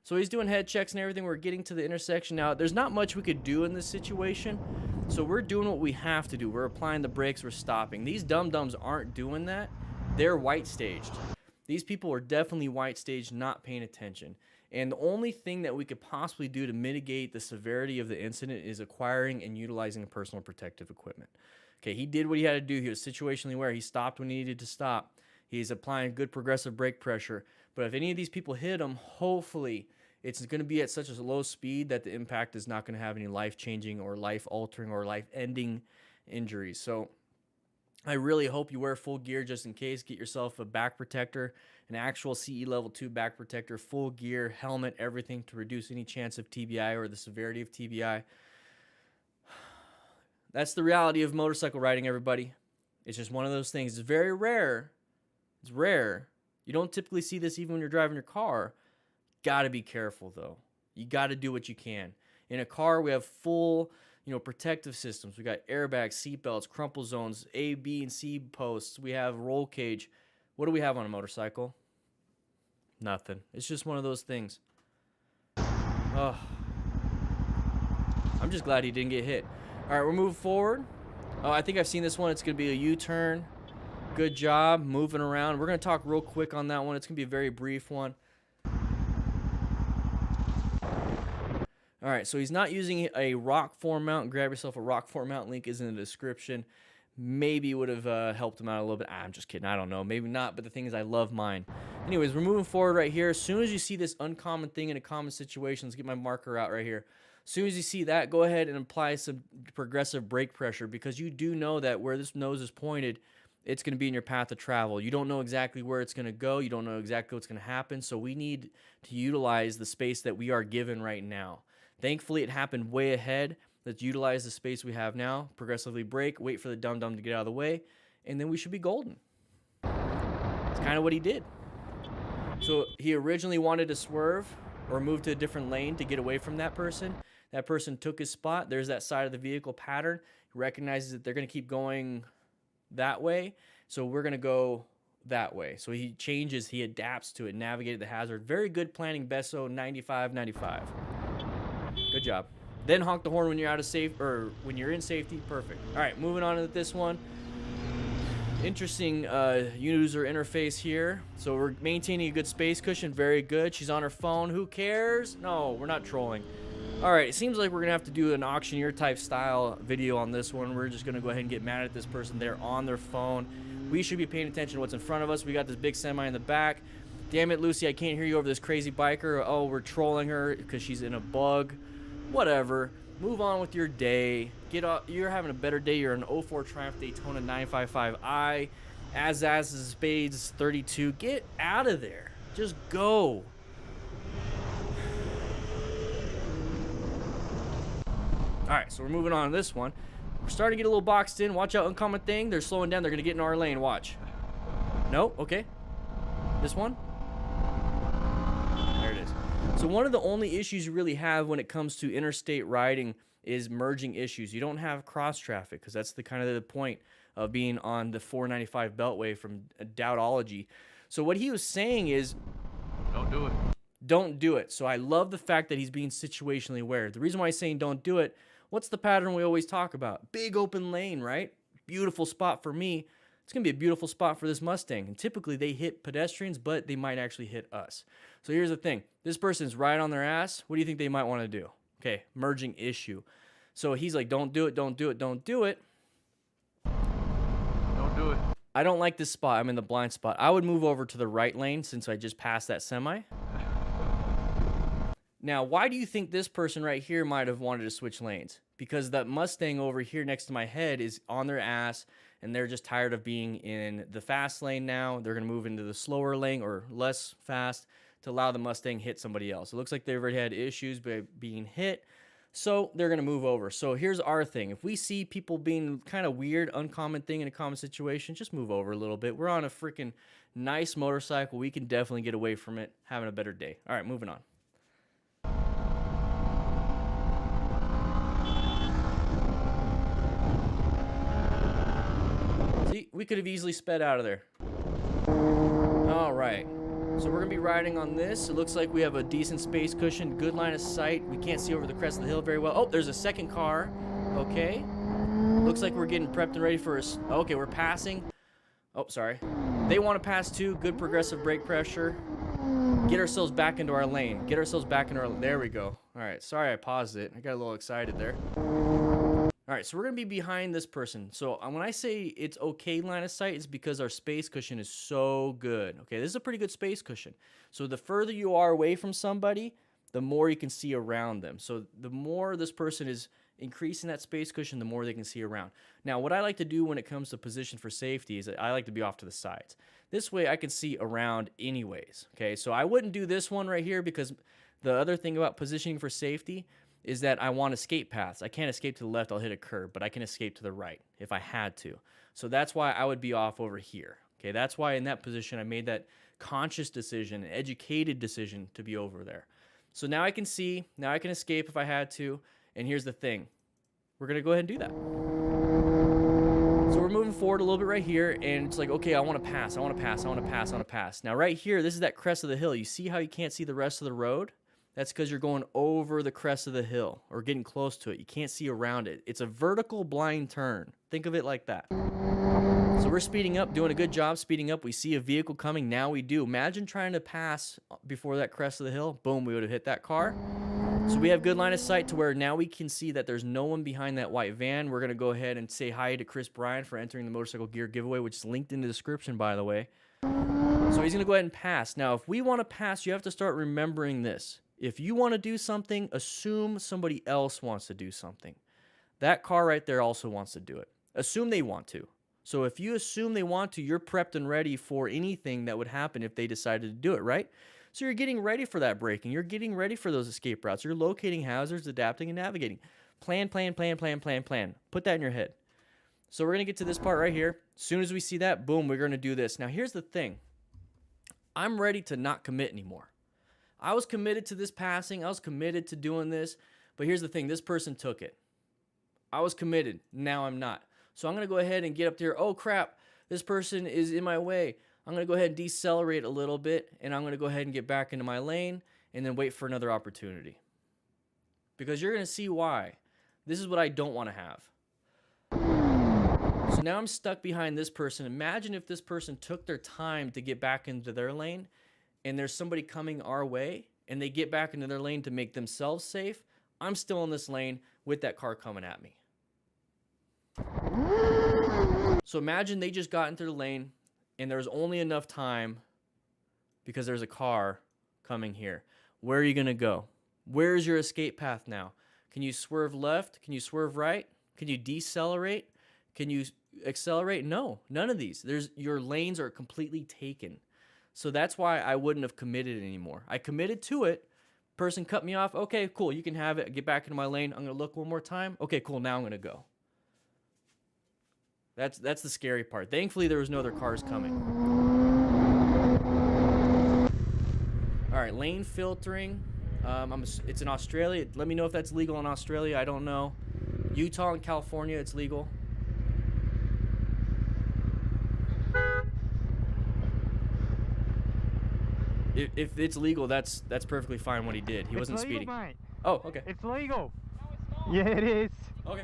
So he's doing head checks and everything. We're getting to the intersection now. There's not much we could do in this situation. So we're doing what we have to do. We're applying the brakes. We're stopping. These dum-dums aren't doing that. They're white staged. These people are definitely white staged, not paying attention. And the only thing that we could possibly do to mitigate the severity of the incident is acquiring and utilizing personal protective equipment. Okay, he did what he had to do. He was situationally aware. He stopped when he needed to stop. He's applying good progressive brake pressure. But if any of these people hit him, hopefully it's going to be at such a low speed that the impact is not going to have any life-changing or life-altering or life-ending injuries. So I really hope you wear full gear just in case. Get yourself a back protector, an actual CE level 2 back protector, full gear, helmet, everything to reduce any chance of TBI or the severity of TBI. That's the reality of motorcycle riding, everybody. It's just one of those things. It's very rare. It's rare. You don't typically see this even when you're driving your car. Gotta be careful, though. You gotta do what you can. In a car, we have full, protective systems. We got airbags, seat belts, crumple zones, A, B, and C posts. We have roll cage. What do we have on a motorcycle? Nothing. It's just one of those things. Oh, I'm just glad he didn't get hit. All right, we're moving forward. Oh, I think I've seen this one. It's going to be a U-turn. Good job moving around. We're going to talk real quick on that one. It's going to be a very brief one. All right, so he's not using a rock form mount. Grab yourself a rock form mount. Link is in the description. Maybe would have helped him out a little bit. I'm just kidding. I don't know. Maybe not, but the thing is I love mine. Anyways, we're moving forward right here. As soon as you see this uncommon thing in a common situation, let's get my marker out right here. As soon as you see that, go ahead and apply some progressive brake pressure because you do know that where this nose is pointed, it's going to be in your path of travel. You don't know exactly where it's going to go. You don't know exactly what's going to happen. So we need to utilize the space that we are given right now. Thankfully, it happened way ahead. Let's utilize the space we have now, progressively brake, wait for the dum-dum to get out of the way, and then we should be golden. It's kind of what he did. So he originally wanted to swerve or move to a different lane to get away from that person. That person took his spot. There's that side of the vehicle pattern. He recognizes that they're going to keep going that way, so we're going to go that way. So he changes, he adapts to it, navigated the hazard. Very good planning, Besso, 95-95. Good job. Then honk the horn when you're out of safe or when you're in safety. Perfect. All right, moving on to this one. Interesting user interface here. So we're maintaining a good space cushion. Very good. She's on her phone. Who cares? No, we're not trolling. All right, it seems like we're gonna have to do an auctioneer type style video on this one. We're just gonna go ahead and get mad at this person. They're on their phone. We should be paying attention to what's in front of us. We got this big semi in the back. Damn it, Lucy, I can't hear you over this crazy biker. Oh, we're trolling her because she's in a bug. Whatever. Move on with your day. You're having a better day. You're an 04 Triumph Daytona 955i. As Spades 32. Get out of there. Just go. All right, so we're moving on to this one. We're starting to get a little boxed in. Watch out, uncommon thing. They're slowing down. They're going to get in our lane. Watch. No? Okay. This one? There it is. So one of the only issues you really have when it comes to interstate riding is merging issues. You don't have cross traffic because that's the kind of the point of being on the 495 Beltway from Doubtology. So what he was saying is, Don't do it. don't do it. So I love the fact that he's being situationally aware. The reason why he's saying don't do it, what's the pattern we always talk about? Big open lane, right? Beautiful spot for me. It's going to be a beautiful spot for this Mustang. And typically they hit pedestrians, but they might actually hit us. So here's the thing. This person's right on their ass. What do you think they might want to do? Okay, merging issue. So he's like, don't do it, don't do it, don't do it. Don't do it. I don't like this spot. I'm in the blind spot. I would move over to the right lane since I just passed that semi. Now, why do you think this person right here might have wanted to switch lanes? Because that Mustang over here next to my head is on their ass, and they're just tired of being in the fast lane now. They're going to move into the slower lane or less fast to allow the Mustang hit somebody else. It looks like they've already had issues by being hit, so they're going to move over. So here's our thing. If we see people being kind of weird, uncommon thing in a common situation, just move over a little bit. We're on a freaking nice motorcycle. We can definitely get away from it, having a better day. All right, moving on. See, we could have easily sped out of there. All right. So we're gonna be riding on this. It looks like we have a decent space cushion, good line of sight. We can't see over the crest of the hill very well. Oh, there's a second car. Okay. Looks like we're getting prepped and ready for us. Okay, we're passing. Oh, sorry. They want to pass too. Good progressive brake pressure. Get ourselves back into our lane. Get ourselves back into our... There we go. All right. Sorry I paused it. I got a little excited there. All right. So we're going to be behind this person. So when I say it's okay line of sight, it's because our space cushion is so good. Okay. This is a pretty good space cushion. So the further you are away from somebody, the more you can see around them. So the more this person is increasing that space cushion, the more they can see around. Now, what I like to do when it comes to position for safety is that I like to be off to the sides. This way I can see around anyways, okay? So I wouldn't do this one right here because the other thing about positioning for safety is that I want escape paths. I can't escape to the left, I'll hit a curb, but I can escape to the right if I had to. So that's why I would be off over here, okay? That's why in that position I made that conscious decision, an educated decision to be over there. So now I can see, now I can escape if I had to. And here's the thing. We're going to go ahead and do that. So we're moving forward a little bit right here. And it's like, okay, I want to pass. I want to pass. I want to pass. I want to pass. Now right here, this is that crest of the hill. You see how you can't see the rest of the road? That's because you're going over the crest of the hill or getting close to it. You can't see around it. It's a vertical blind turn. Think of it like that. So we're speeding up, doing a good job speeding up. We see a vehicle coming. Now we do. Imagine trying to pass before that crest of the hill. Boom, we would have hit that car. So we have good line of sight to where now we can see that there's no one behind that white van. We're going to go ahead and say hi to Chris Bryan for entering the motorcycle gear giveaway, which is linked in the description, by the way. So he's going to go ahead and pass. Now, if we want to pass, you have to start remembering this. If you want to do something, assume somebody else wants to do something. That car right there also wants to do it. Assume they want to. So if you assume they want to, you're prepped and ready for anything that would happen if they decided to do it, right? So you're getting ready for that braking. You're getting ready for those escape routes. You're locating hazards, adapting, and navigating. Plan, plan, plan, plan, plan, plan. Put that in your head. So we're going to get to this part right here. As soon as we see that, boom, we're going to do this. Now, here's the thing. I'm ready to not commit anymore. I was committed to this passing. I was committed to doing this. But here's the thing. This person took it. I was committed. Now I'm not. So I'm going to go ahead and get up there. Oh, crap. This person is in my way. I'm going to go ahead and decelerate a little bit, and I'm going to go ahead and get back into my lane and then wait for another opportunity. Because you're going to see why. This is what I don't want to have. So now I'm stuck behind this person. Imagine if this person took their time to get back into their lane, and there's somebody coming our way, and they get back into their lane to make themselves safe. I'm still in this lane with that car coming at me. So imagine they just got into the lane, and there's only enough time because there's a car coming here. Where are you going to go? Where's your escape path now? Can you swerve left? Can you swerve right? Can you decelerate? Can you accelerate? No, none of these. Your lanes are completely taken. So that's why I wouldn't have committed anymore. I committed to it. Person cut me off. Okay, cool. You can have it. Get back into my lane. I'm going to look one more time. Okay, cool. Now I'm going to go. That's the scary part. Thankfully, there was no other cars coming. All right, lane filtering. It's in Australia. Let me know if that's legal in Australia. I don't know. Utah and California, it's legal. If it's legal, that's perfectly fine what he did. He wasn't speeding. Mate. Oh, okay. It's legal. Yeah, it is. Okay.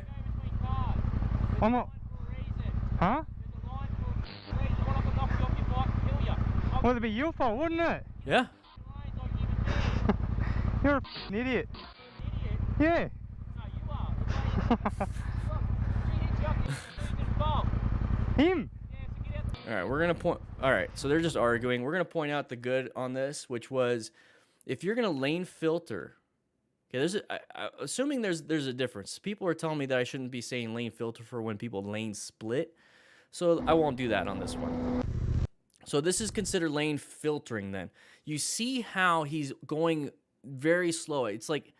I'm not. Huh? Well, it'd be your fault, wouldn't it? Yeah. You're a f***ing idiot. Yeah. Him. All right, we're going to point... All right, so they're just arguing. We're going to point out the good on this, which was if you're going to lane filter... Okay, assuming there's a difference. People are telling me that I shouldn't be saying lane filter for when people lane split. So I won't do that on this one. So this is considered lane filtering then. You see how he's going very slow. It's like,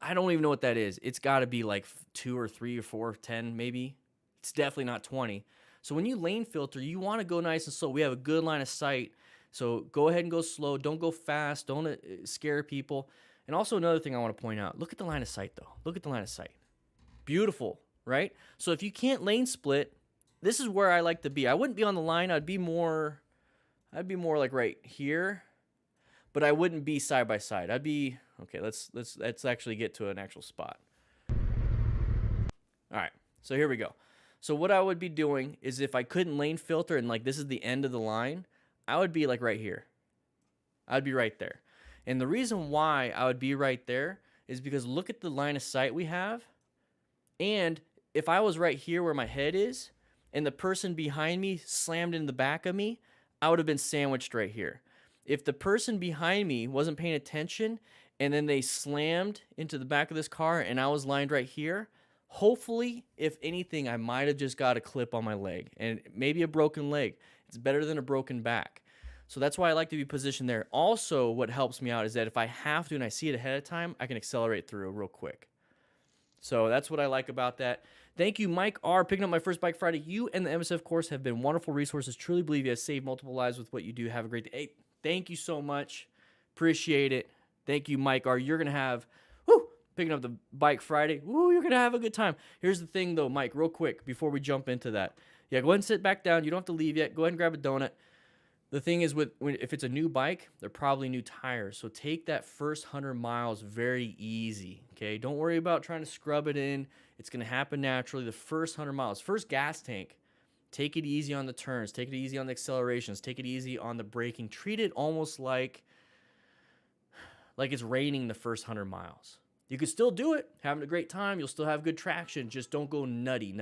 I don't even know what that is. It's got to be like 2 or 3 or 4 or 10 maybe. It's definitely not 20. So when you lane filter, you want to go nice and slow. We have a good line of sight. So go ahead and go slow. Don't go fast. Don't scare people. And also another thing I want to point out. Look at the line of sight though. Look at the line of sight. Beautiful, right? So if you can't lane split, this is where I like to be. I wouldn't be on the line. I'd be more, I'd be more like right here, but I wouldn't be side by side. I'd be, okay, let's actually get to an actual spot. All right, so here we go. So what I would be doing is if I couldn't lane filter and like this is the end of the line, I would be like right here. I'd be right there. And the reason why I would be right there is because look at the line of sight we have. And if I was right here where my head is and the person behind me slammed in the back of me, I would have been sandwiched right here. If the person behind me wasn't paying attention and then they slammed into the back of this car and I was lined right here, hopefully, if anything, I might have just got a clip on my leg and maybe a broken leg. It's better than a broken back. So that's why I like to be positioned there. Also, what helps me out is that if I have to and I see it ahead of time, I can accelerate through real quick. So that's what I like about that. Thank you, Mike R., picking up my first Bike Friday. You and the MSF course have been wonderful resources. Truly believe you have saved multiple lives with what you do. Have a great day. Hey, thank you so much. Appreciate it. Thank you, Mike R. You're going to have, picking up the Bike Friday. You're going to have a good time. Here's the thing, though, Mike, real quick, before we jump into that. Yeah, go ahead and sit back down. You don't have to leave yet. Go ahead and grab a donut. The thing is, if it's a new bike, they're probably new tires. So take that first 100 miles very easy, okay? Don't worry about trying to scrub it in. It's going to happen naturally. The first 100 miles, first gas tank, take it easy on the turns. Take it easy on the accelerations. Take it easy on the braking. Treat it almost like it's raining the first 100 miles. You can still do it, having a great time. You'll still have good traction. Just don't go nutty,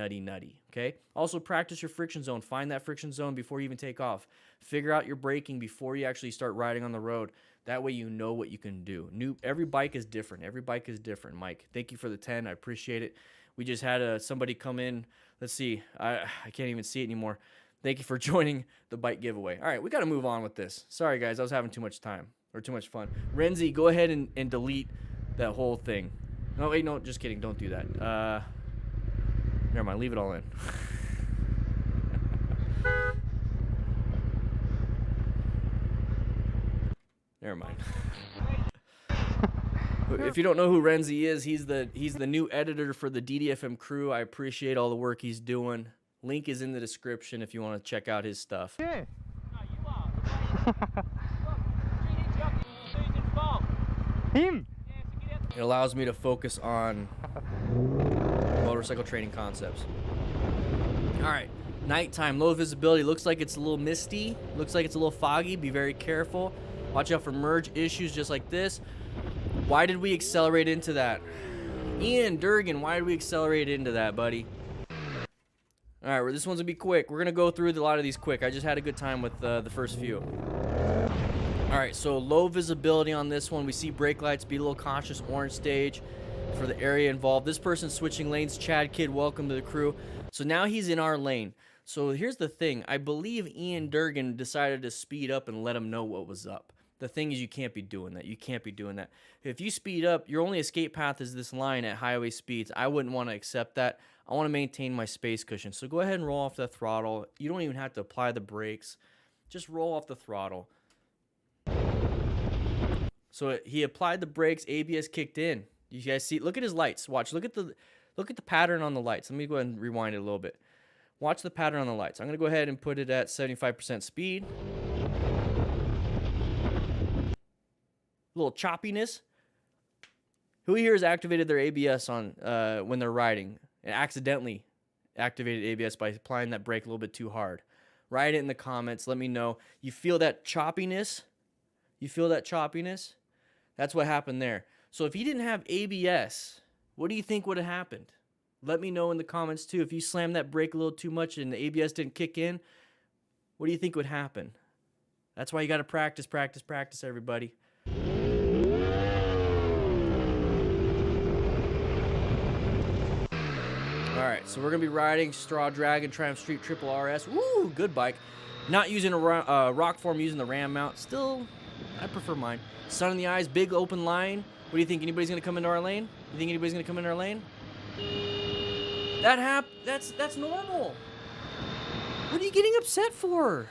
okay? Also, practice your friction zone. Find that friction zone before you even take off. Figure out your braking before you actually start riding on the road. That way you know what you can do. Every bike is different. Every bike is different, Mike. Thank you for the 10. I appreciate it. We just had somebody come in. Let's see. I can't even see it anymore. Thank you for joining the bike giveaway. All right, we got to move on with this. Sorry, guys. I was having too much time or too much fun. Renzi, go ahead and delete that whole thing. No, wait, no, just kidding. Don't do that. Never mind. Leave it all in. Never mind. If you don't know who Renzi is, he's the new editor for the DDFM crew. I appreciate all the work he's doing. Link is in the description if you want to check out his stuff. Yeah. Him. It allows me to focus on motorcycle training concepts. All right, nighttime, low visibility. Looks like it's a little misty. Looks like it's a little foggy. Be very careful. Watch out for merge issues just like this. Why did we accelerate into that? Ian Durgan, why did we accelerate into that, buddy? All right, well, this one's gonna be quick. We're gonna go through a lot of these quick. I just had a good time with the first few. All right, so low visibility on this one. We see brake lights, be a little cautious, orange stage for the area involved. This person's switching lanes. Chad Kidd, welcome to the crew. So now he's in our lane. So here's the thing. I believe Ian Durgan decided to speed up and let him know what was up. The thing is, you can't be doing that. You can't be doing that. If you speed up, your only escape path is this line at highway speeds. I wouldn't want to accept that. I want to maintain my space cushion. So go ahead and roll off the throttle. You don't even have to apply the brakes. Just roll off the throttle. So he applied the brakes, ABS kicked in. You guys see? Look at his lights. Watch. Look at the pattern on the lights. Let me go ahead and rewind it a little bit. Watch the pattern on the lights. I'm going to go ahead and put it at 75% speed. A little choppiness. Who here has activated their ABS on when they're riding and accidentally activated ABS by applying that brake a little bit too hard? Write it in the comments. Let me know. You feel that choppiness? You feel that choppiness? That's what happened there. So if he didn't have ABS, what do you think would have happened? Let me know in the comments too. If you slammed that brake a little too much and the ABS didn't kick in, what do you think would happen? That's why you got to practice, practice, practice, everybody. All right, so we're going to be riding Straw Dragon Triumph Street Triple RS. Woo, good bike. Not using a rock form, using the ram mount. Still, I prefer mine. Sun in the eyes, big open line. What do you think? Anybody's going to come into our lane? You think anybody's going to come into our lane? That's normal. What are you getting upset for?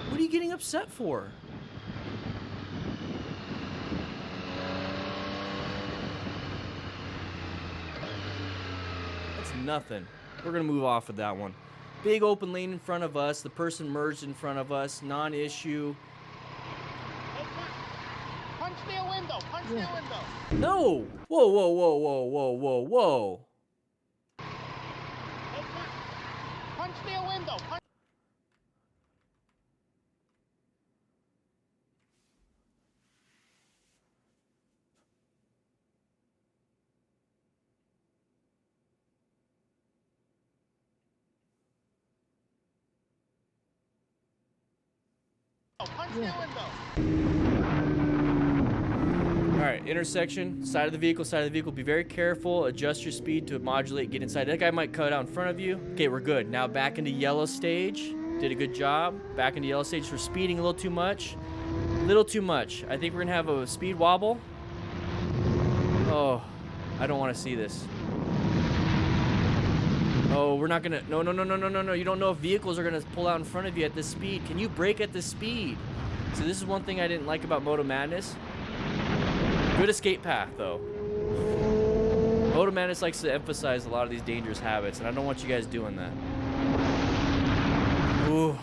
What are you getting upset for? That's nothing. We're going to move off of that one. Big open lane in front of us. The person merged in front of us. Non-issue. Punch their window. Punch their window. No! Whoa, whoa, whoa, whoa, whoa, whoa, whoa. Punch their window. Punch. Punch their window. All right, intersection, side of the vehicle. Be very careful. Adjust your speed to modulate, get inside. That guy might cut out in front of you. Okay, we're good. Now back into yellow stage. Did a good job. Back into yellow stage. We're speeding a little too much. I think we're gonna have a speed wobble. Oh, I don't want to see this. Oh, we're not gonna. No. You don't know if vehicles are gonna pull out in front of you at this speed. Can you brake at this speed? So this is one thing I didn't like about Moto Madness. Good escape path, though. Moto Madness likes to emphasize a lot of these dangerous habits, and I don't want you guys doing that. Ooh.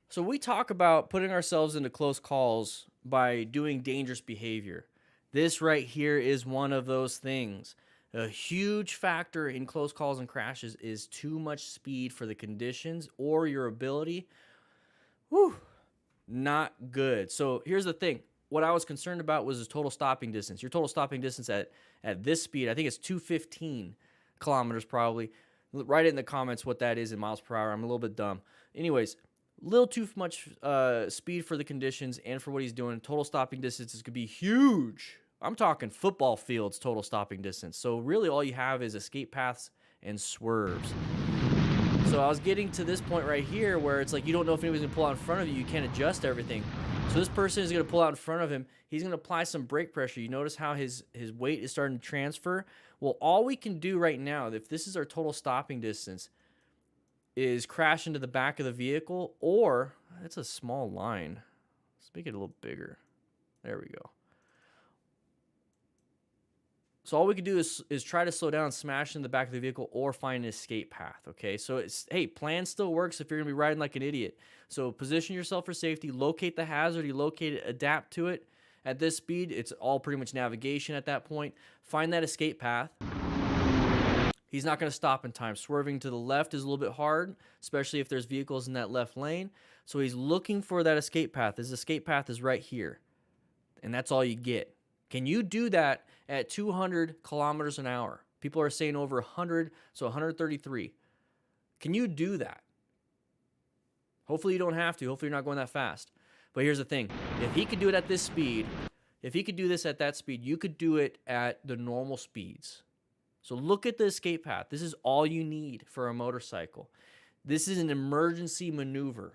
So we talk about putting ourselves into close calls by doing dangerous behavior. This right here is one of those things. A huge factor in close calls and crashes is too much speed for the conditions or your ability. Whew. Not good. So here's the thing. What I was concerned about was his total stopping distance. Your total stopping distance at this speed, I think it's 215 kilometers probably. Write it in the comments what that is in miles per hour. I'm a little bit dumb. Anyways, a little too much speed for the conditions and for what he's doing. Total stopping distances could be huge. I'm talking football fields total stopping distance. So really all you have is escape paths and swerves. So I was getting to this point right here where it's like you don't know if anybody's gonna pull out in front of you. You can't adjust everything. So this person is gonna pull out in front of him. He's gonna apply some brake pressure. You notice how his weight is starting to transfer? Well, all we can do right now, if this is our total stopping distance, is crash into the back of the vehicle, or it's a small line. Let's make it a little bigger. There we go. So all we can do is try to slow down, smash in the back of the vehicle, or find an escape path, okay? So it's, hey, plan still works if you're going to be riding like an idiot. So position yourself for safety, locate the hazard, you locate it, adapt to it. At this speed, it's all pretty much navigation at that point. Find that escape path. He's not going to stop in time. Swerving to the left is a little bit hard, especially if there's vehicles in that left lane. So he's looking for that escape path. His escape path is right here, and that's all you get. Can you do that at 200 kilometers an hour? People are saying over 100, so 133. Can you do that? Hopefully you don't have to. Hopefully you're not going that fast. But here's the thing. If he could do it at this speed, if he could do this at that speed, you could do it at the normal speeds. So look at the escape path. This is all you need for a motorcycle. This is an emergency maneuver.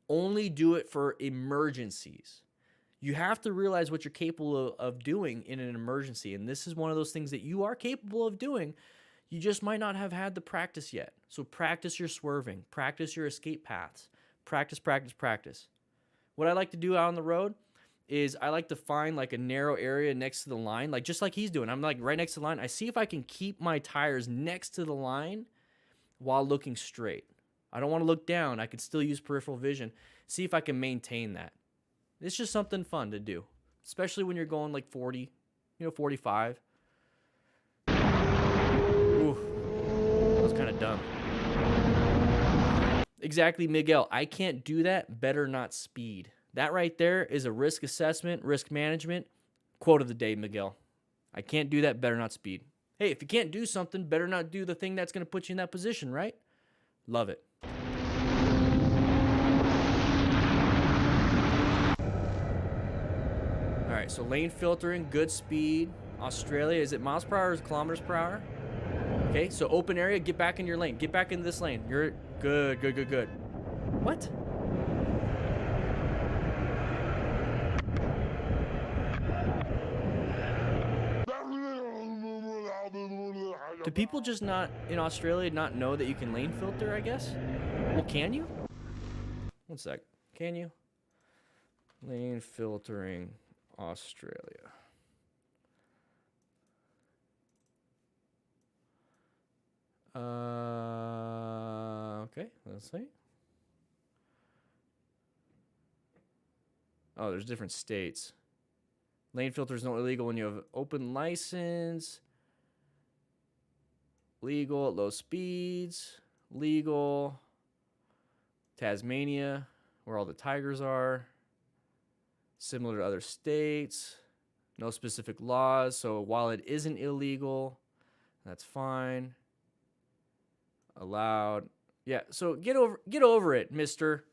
Only do it for emergencies. You have to realize what you're capable of doing in an emergency. And this is one of those things that you are capable of doing. You just might not have had the practice yet. So practice your swerving. Practice your escape paths. Practice, practice, practice. What I like to do out on the road is I like to find like a narrow area next to the line, like just like he's doing. I'm like right next to the line. I see if I can keep my tires next to the line while looking straight. I don't want to look down. I can still use peripheral vision. See if I can maintain that. It's just something fun to do, especially when you're going like 40, 45. Ooh, that was kind of dumb. Exactly, Miguel. I can't do that. Better not speed. That right there is a risk assessment, risk management. Quote of the day, Miguel. I can't do that. Better not speed. Hey, if you can't do something, better not do the thing that's going to put you in that position, right? Love it. All right, so lane filtering, good speed. Australia, is it miles per hour or kilometers per hour? Okay, so open area, get back in your lane. Get back into this lane. You're good, good, good, good. What? Do people just not, in Australia, not know that you can lane filter, I guess? Well, can you? One sec. Can you? Lane filtering, Australia. Okay, let's see. Oh, there's different states. Lane filter is not illegal when you have open license. Legal at low speeds. Legal. Tasmania, where all the tigers are. Similar to other states. No specific laws. So while it isn't illegal, that's fine. Allowed. Yeah, so get over it, mister.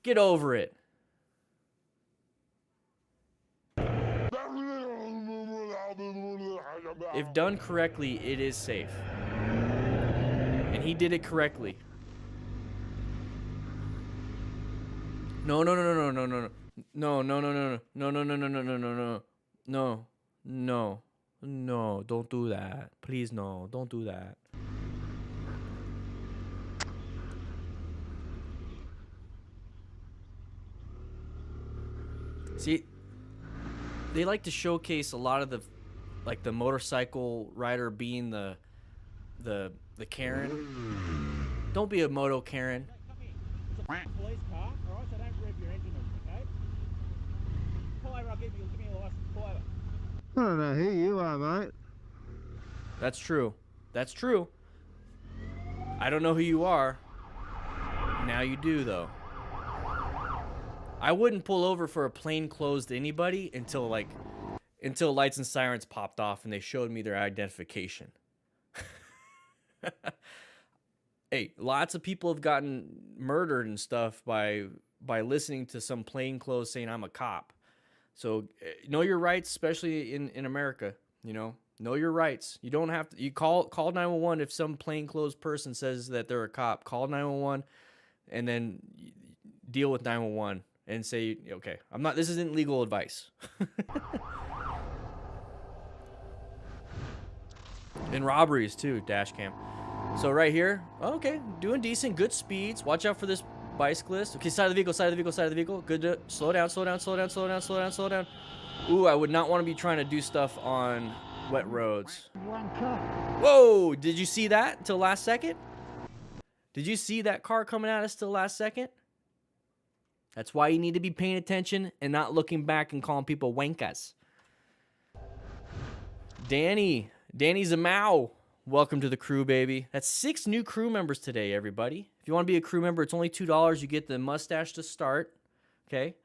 Get over it. If done correctly, it is safe. And he did it correctly. No, no, no, no, no, no, no. No, no, no, no, no, no, no, no, no, no, no, no. No. No. No, don't do that. Please no, don't do that. See, they like to showcase a lot of the the motorcycle rider being the Karen. Don't be a moto Karen. It's a police car, alright, so don't rev your engine, okay? Pull over, I'll give me a license, pull over. I don't know who you are, mate. That's true. That's true. I don't know who you are. Now you do, though. I wouldn't pull over for a plainclothes anybody until lights and sirens popped off and they showed me their identification. Hey, lots of people have gotten murdered and stuff by listening to some plainclothes saying I'm a cop. So know your rights, especially in America. You know your rights. You don't have to. You call 911 if some plainclothes person says that they're a cop. Call 911, and then deal with 911 and say, okay, I'm not. This isn't legal advice. And robberies too, dash cam. So right here, okay, doing decent, good speeds. Watch out for this bicyclist. Okay, side of the vehicle, side of the vehicle, side of the vehicle. Good to slow down, slow down, slow down, slow down, slow down, slow down. Ooh, I would not want to be trying to do stuff on wet roads. Whoa, did you see that till last second? Did you see that car coming at us till last second? That's why you need to be paying attention and not looking back and calling people wankas. Danny Zamau. Welcome to the crew, baby. That's 6 new crew members today, everybody. If you want to be a crew member, it's only $2. You get the mustache to start, okay?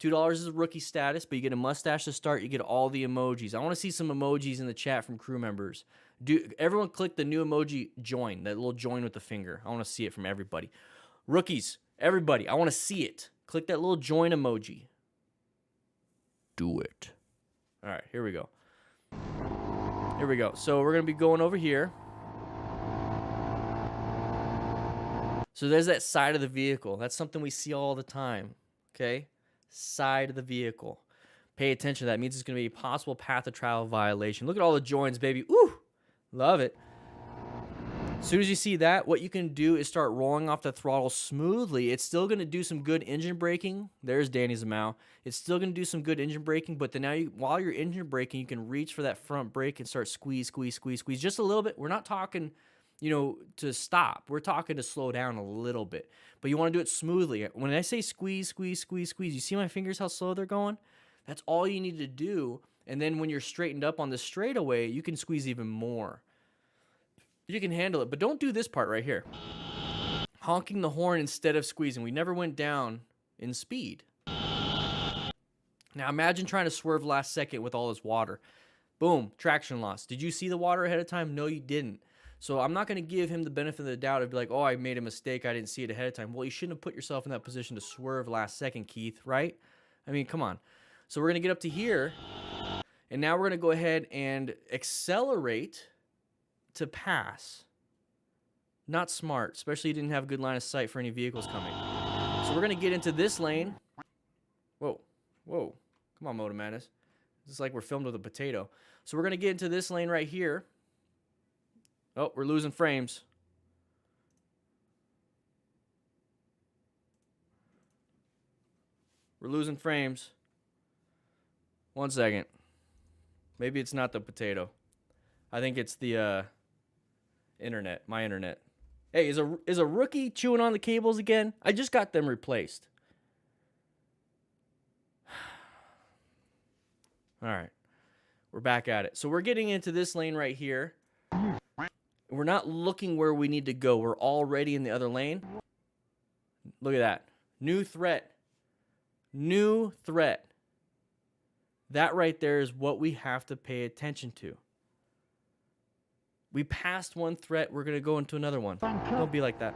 $2 is rookie status, but you get a mustache to start. You get all the emojis. I want to see some emojis in the chat from crew members. Everyone click the new emoji, join, that little join with the finger. I want to see it from everybody. Rookies, everybody, I want to see it. Click that little join emoji. Do it. All right, here we go. Here we go. So we're going to be going over here. So there's that side of the vehicle. That's something we see all the time. Okay? Side of the vehicle. Pay attention to that. It means it's going to be a possible path of travel violation. Look at all the joins, baby. Ooh! Love it. As soon as you see that, what you can do is start rolling off the throttle smoothly. It's still going to do some good engine braking. There's Danny Zamau. It's still going to do some good engine braking, but then now while you're engine braking, you can reach for that front brake and start squeeze, squeeze, squeeze, squeeze just a little bit. We're not talking, to stop. We're talking to slow down a little bit, but you want to do it smoothly. When I say squeeze, squeeze, squeeze, squeeze, you see my fingers, how slow they're going? That's all you need to do. And then when you're straightened up on the straightaway, you can squeeze even more. You can handle it, but don't do this part right here. Honking the horn instead of squeezing. We never went down in speed. Now imagine trying to swerve last second with all this water. Boom, traction loss. Did you see the water ahead of time? No, you didn't. So I'm not going to give him the benefit of the doubt of be like, oh, I made a mistake. I didn't see it ahead of time. Well, you shouldn't have put yourself in that position to swerve last second, Keith, right? I mean, come on. So we're going to get up to here, and now we're going to go ahead and accelerate to pass. Not smart, especially you didn't have a good line of sight for any vehicles coming. So we're going to get into this lane. Whoa. Whoa. Come on, Moto Madness. This is like we're filmed with a potato. So we're going to get into this lane right here. Oh, we're losing frames. We're losing frames. 1 second. Maybe it's not the potato. I think it's the internet, my internet. Hey, is a rookie chewing on the cables again? I just got them replaced. All right. We're back at it. So we're getting into this lane right here. We're not looking where we need to go. We're already in the other lane. Look at that. New threat. New threat. That right there is what we have to pay attention to. We passed one threat. We're going to go into another one. Don't be like that.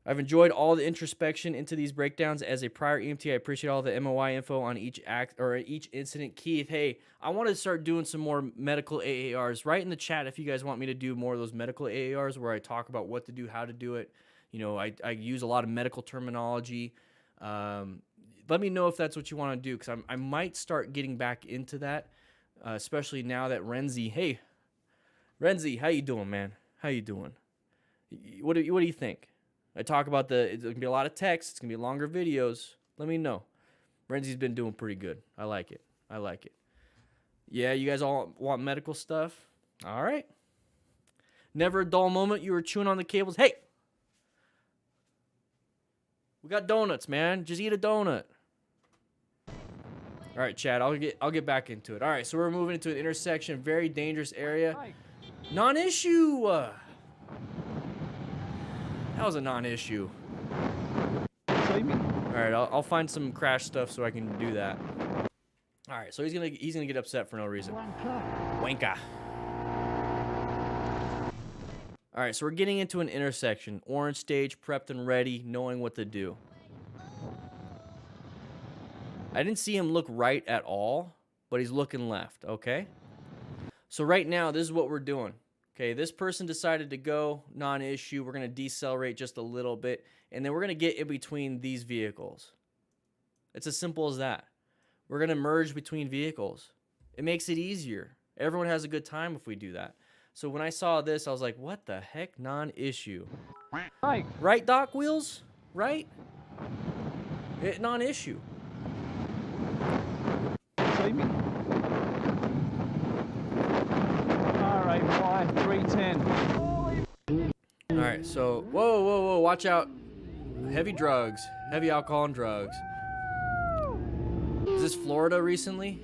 I've enjoyed all the introspection into these breakdowns. As a prior EMT, I appreciate all the MOI info on each each incident. Keith, hey, I want to start doing some more medical AARs. Write in the chat if you guys want me to do more of those medical AARs where I talk about what to do, how to do it. You know, I use a lot of medical terminology. Let me know if that's what you want to do, because I might start getting back into that, especially now that Renzi. Hey, Renzi, how you doing, man? How you doing? What do you think? I talk about it's going to be a lot of text. It's going to be longer videos. Let me know. Renzi's been doing pretty good. I like it. I like it. Yeah, you guys all want medical stuff? All right. Never a dull moment. You were chewing on the cables. Hey! We got donuts, man. Just eat a donut. All right, Chad. I'll get back into it. All right, so we're moving into an intersection. Very dangerous area. Non-issue. That was a non-issue. All right, I'll find some crash stuff so I can do that. All right, so he's gonna get upset for no reason. Wanka. All right, so we're getting into an intersection. Orange stage, prepped and ready, knowing what to do. I didn't see him look right at all, but he's looking left, okay? So right now, this is what we're doing. Okay, this person decided to go non-issue. We're going to decelerate just a little bit, and then we're going to get in between these vehicles. It's as simple as that. We're going to merge between vehicles. It makes it easier. Everyone has a good time if we do that. So when I saw this, I was like, what the heck? Non-issue. Right, Doc Wheels? Right? Non-issue. Alright, why? 310. Alright, so, whoa, watch out. Heavy drugs. Heavy alcohol and drugs. Is this Florida recently?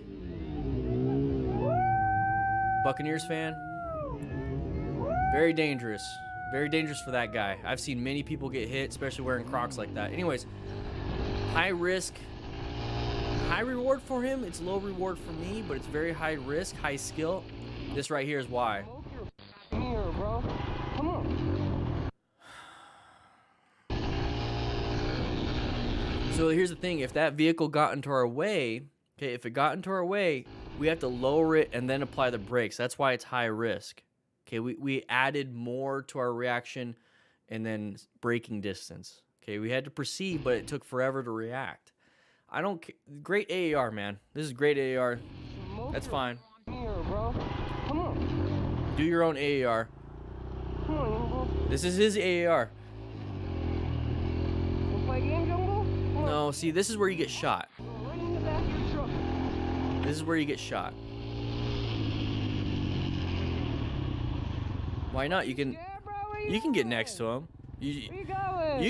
Buccaneers fan? Very dangerous. Very dangerous for that guy. I've seen many people get hit, especially wearing Crocs like that. Anyways, high risk, high reward for him. It's low reward for me, but it's very high risk, high skill. This right here is why. Here, bro. Come on. So here's the thing. If that vehicle got into our way, okay, if it got into our way, we have to lower it and then apply the brakes. That's why it's high risk. Okay, we added more to our reaction and then braking distance. Okay, we had to proceed, but it took forever to react. I don't. Great AAR, man. This is great AAR. That's fine. Here, bro. Come on. Do your own AAR. Come on, bro. This is his AAR. We'll play game, Jungle? No, see, this is where you get shot. Right in the back of your truck. This is where you get shot. Why not? You can Yeah, bro, where you can get next to him. You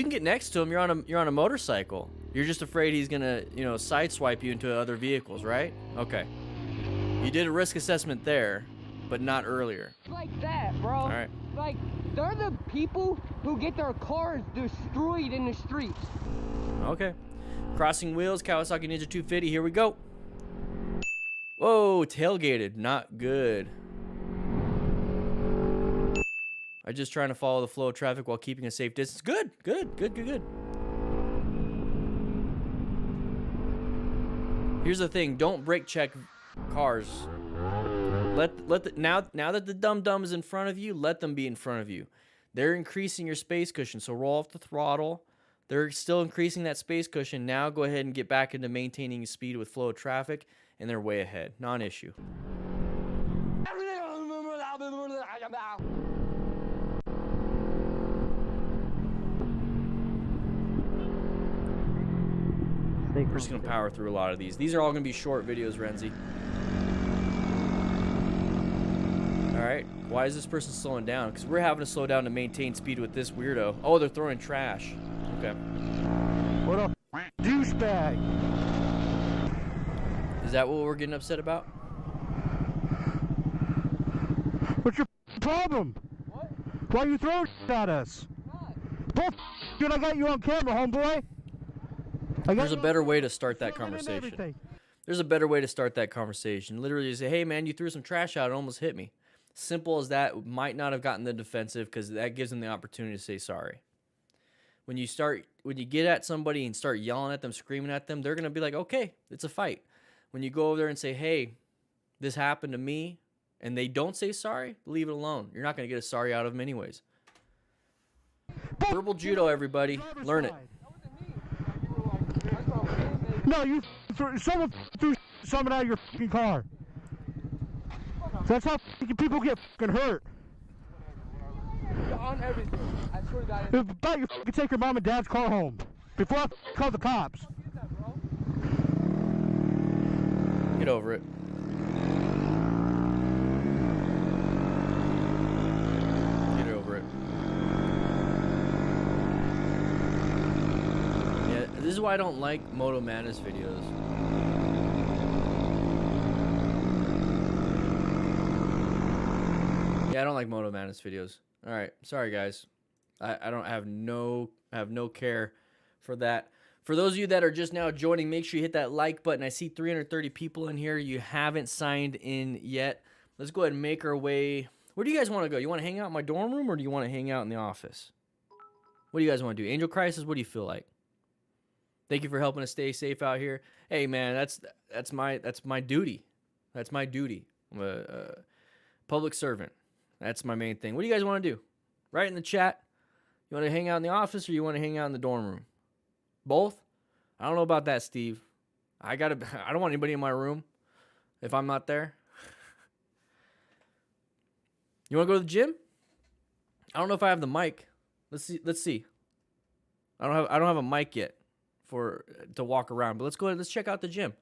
can get next to him. You're on a motorcycle. You're just afraid he's gonna, sideswipe you into other vehicles, right? Okay. You did a risk assessment there, but not earlier. Like that, bro. All right. Like, they're the people who get their cars destroyed in the streets. Okay. Crossing wheels, Kawasaki Ninja 250. Here we go. Whoa, tailgated. Not good. I'm just trying to follow the flow of traffic while keeping a safe distance. Good. Here's the thing. Don't brake check cars. Now that the dum-dum is in front of you, let them be in front of you. They're increasing your space cushion, so roll off the throttle. They're still increasing that space cushion. Now go ahead and get back into maintaining speed with flow of traffic, and they're way ahead. Non-issue. We're just gonna power through a lot of these. These are all gonna be short videos, Renzi. All right. Why is this person slowing down? Because we're having to slow down to maintain speed with this weirdo. Oh, they're throwing trash. Okay. What a douchebag. Is that what we're getting upset about? What's your problem? What? Why you throwing at us? Bull dude, I got you on camera, homeboy. There's a better way to start that conversation. Everything. There's a better way to start that conversation. Literally say, hey man, you threw some trash out, it almost hit me. Simple as that. Might not have gotten the defensive because that gives them the opportunity to say sorry. When you get at somebody and start yelling at them, screaming at them, they're going to be like, okay, it's a fight. When you go over there and say, hey, this happened to me, and they don't say sorry, leave it alone. You're not going to get a sorry out of them anyways. Verbal judo, everybody. Learn it. No, someone threw something out of your fucking car. That's how people get fucking hurt. You're on everything. I swear to God. About you can take your mom and dad's car home before I call the cops. Get over it. Get over it. Yeah, this is why I don't like Moto Madness videos. Yeah, I don't like Moto Madness videos. All right, sorry guys. I don't have no care for that. For those of you that are just now joining, make sure you hit that like button. I see 330 people in here. You haven't signed in yet. Let's go ahead and make our way. Where do you guys want to go? You want to hang out in my dorm room or do you want to hang out in the office? What do you guys want to do? Angel Crisis, what do you feel like? Thank you for helping us stay safe out here. Hey man, that's my duty. That's my duty. I'm a public servant. That's my main thing. What do you guys want to do? Write in the chat. You want to hang out in the office or you want to hang out in the dorm room? Both? I don't know about that, Steve. I don't want anybody in my room if I'm not there. You want to go to the gym? I don't know if I have the mic. Let's see. I don't have a mic yet to walk around, but let's go ahead. Let's check out the gym.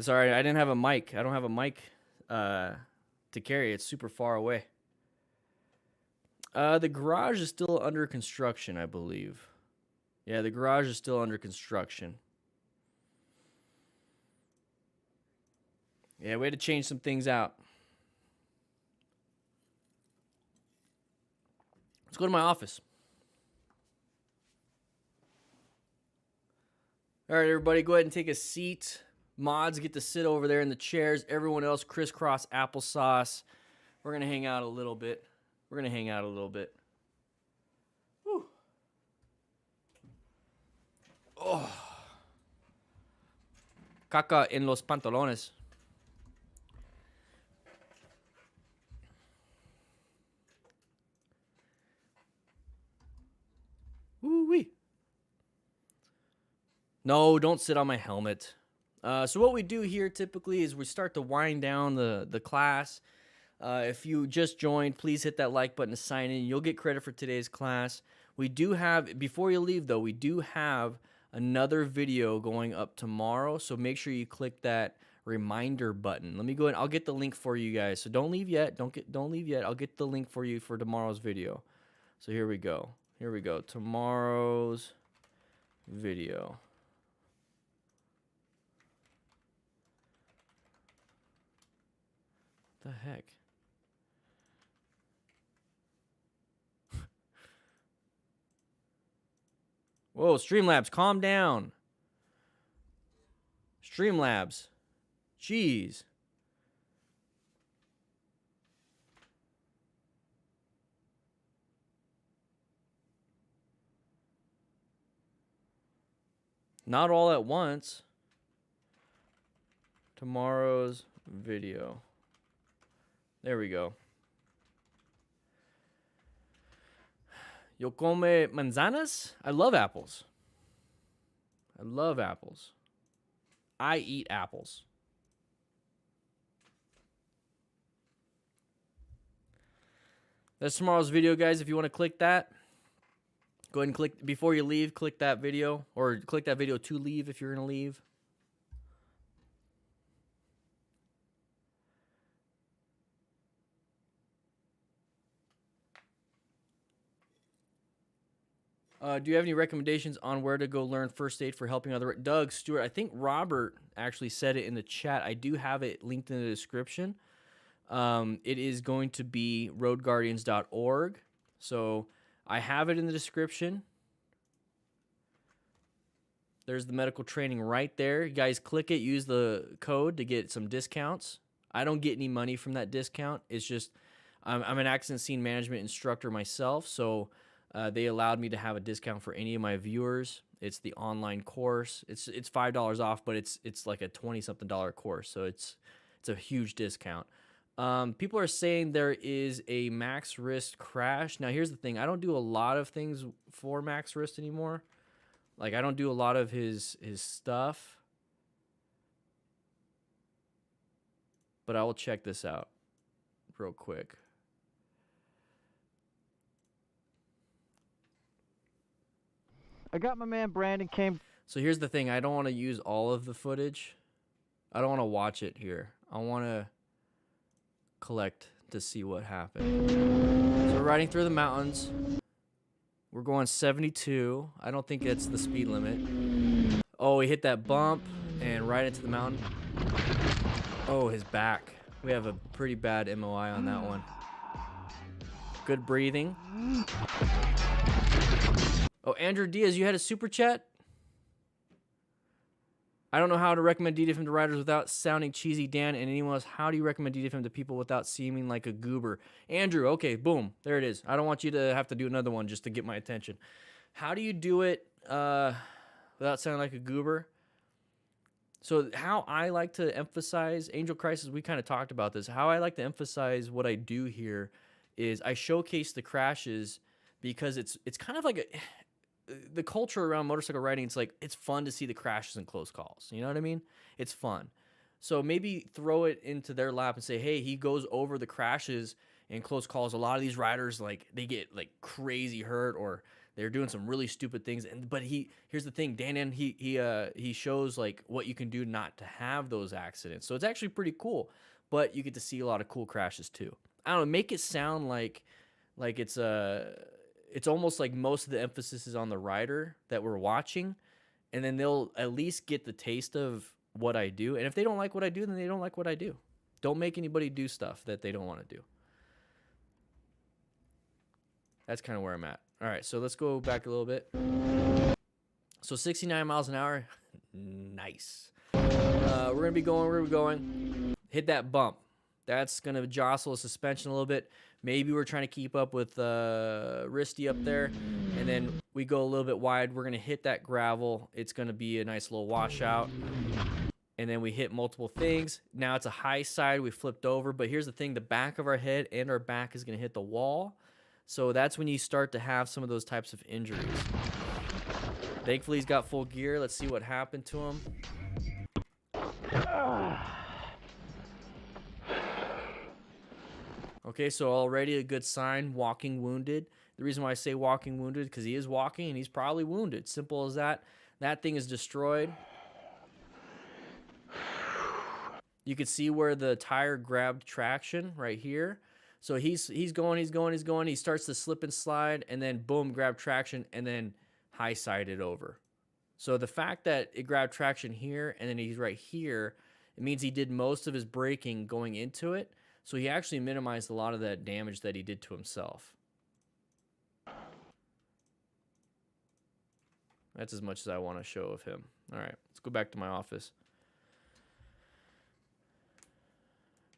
Sorry, I didn't have a mic. I don't have a mic to carry. It's super far away. The garage is still under construction, I believe. Yeah, the garage is still under construction. Yeah, way to change some things out. Let's go to my office. All right, everybody, go ahead and take a seat. Mods get to sit over there in the chairs. Everyone else crisscross applesauce. We're going to hang out a little bit. Whew. Oh. Caca en los pantalones. Woo-wee. No, don't sit on my helmet. So what we do here typically is we start to wind down the class. If you just joined, please hit that like button to sign in. You'll get credit for today's class. We do have, before you leave though, we do have another video going up tomorrow. So make sure you click that reminder button. Let me go ahead. I'll get the link for you guys. So don't leave yet. Don't leave yet. I'll get the link for you for tomorrow's video. So here we go. Tomorrow's video. The heck? Whoa, Streamlabs, calm down. Streamlabs. Jeez. Not all at once. Tomorrow's video. There we go. Yo come manzanas? I love apples. I love apples. I eat apples. That's tomorrow's video, guys. If you want to click that, go ahead and click, before you leave, click that video, or click that video to leave if you're going to leave. Do you have any recommendations on where to go learn first aid for helping other? Doug, Stewart, I think Robert actually said it in the chat. I do have it linked in the description. It is going to be roadguardians.org. So I have it in the description. There's the medical training right there. You guys click it, use the code to get some discounts. I don't get any money from that discount. It's just I'm an accident scene management instructor myself, so they allowed me to have a discount for any of my viewers. It's the online course. It's $5 off, but it's like a $20-something course, so it's a huge discount. People are saying there is a max wrist crash. Now, here's the thing. I don't do a lot of things for max wrist anymore. Like, I don't do a lot of his stuff. But I will check this out real quick. I got my man Brandon came. So here's the thing. I don't want to use all of the footage. I don't want to watch it here. I want to collect to see what happened. So we're riding through the mountains. We're going 72. I don't think it's the speed limit. Oh, he hit that bump and right into the mountain. Oh, his back. We have a pretty bad MOI on that one. Good breathing. Oh, Andrew Diaz, you had a super chat? I don't know how to recommend DDFM to riders without sounding cheesy. Dan and anyone else, how do you recommend DDFM to people without seeming like a goober? Andrew, okay, boom, there it is. I don't want you to have to do another one just to get my attention. How do you do it without sounding like a goober? So how I like to emphasize, Angel Crisis, we kind of talked about this. How I like to emphasize what I do here is I showcase the crashes because it's kind of like the culture around motorcycle riding. It's like, it's fun to see the crashes and close calls. You know what I mean? It's fun. So maybe throw it into their lap and say, hey, he goes over the crashes and close calls. A lot of these riders, like, they get like crazy hurt or they're doing some really stupid things. But here's the thing, Dan, he shows like what you can do not to have those accidents. So it's actually pretty cool, but you get to see a lot of cool crashes too. I don't know, make it sound like it's almost like most of the emphasis is on the rider that we're watching, and then they'll at least get the taste of what I do. And if they don't like what I do, then they don't like what I do. Don't make anybody do stuff that they don't want to do. That's kind of where I'm at. All right, so let's go back a little bit. So 69 miles an hour. Nice. We're going to be going, where are we going? Hit that bump. That's going to jostle the suspension a little bit. Maybe we're trying to keep up with Risty up there. And then we go a little bit wide. We're going to hit that gravel. It's going to be a nice little washout. And then we hit multiple things. Now it's a high side. We flipped over. But here's the thing. The back of our head and our back is going to hit the wall. So that's when you start to have some of those types of injuries. Thankfully, he's got full gear. Let's see what happened to him. Okay, so already a good sign, walking wounded. The reason why I say walking wounded, because he is walking and he's probably wounded. Simple as that. That thing is destroyed. You can see where the tire grabbed traction right here. So he's going. He starts to slip and slide, and then boom, grab traction, and then high-side it over. So the fact that it grabbed traction here, and then he's right here, it means he did most of his braking going into it. So he actually minimized a lot of that damage that he did to himself. That's as much as I want to show of him. All right, let's go back to my office.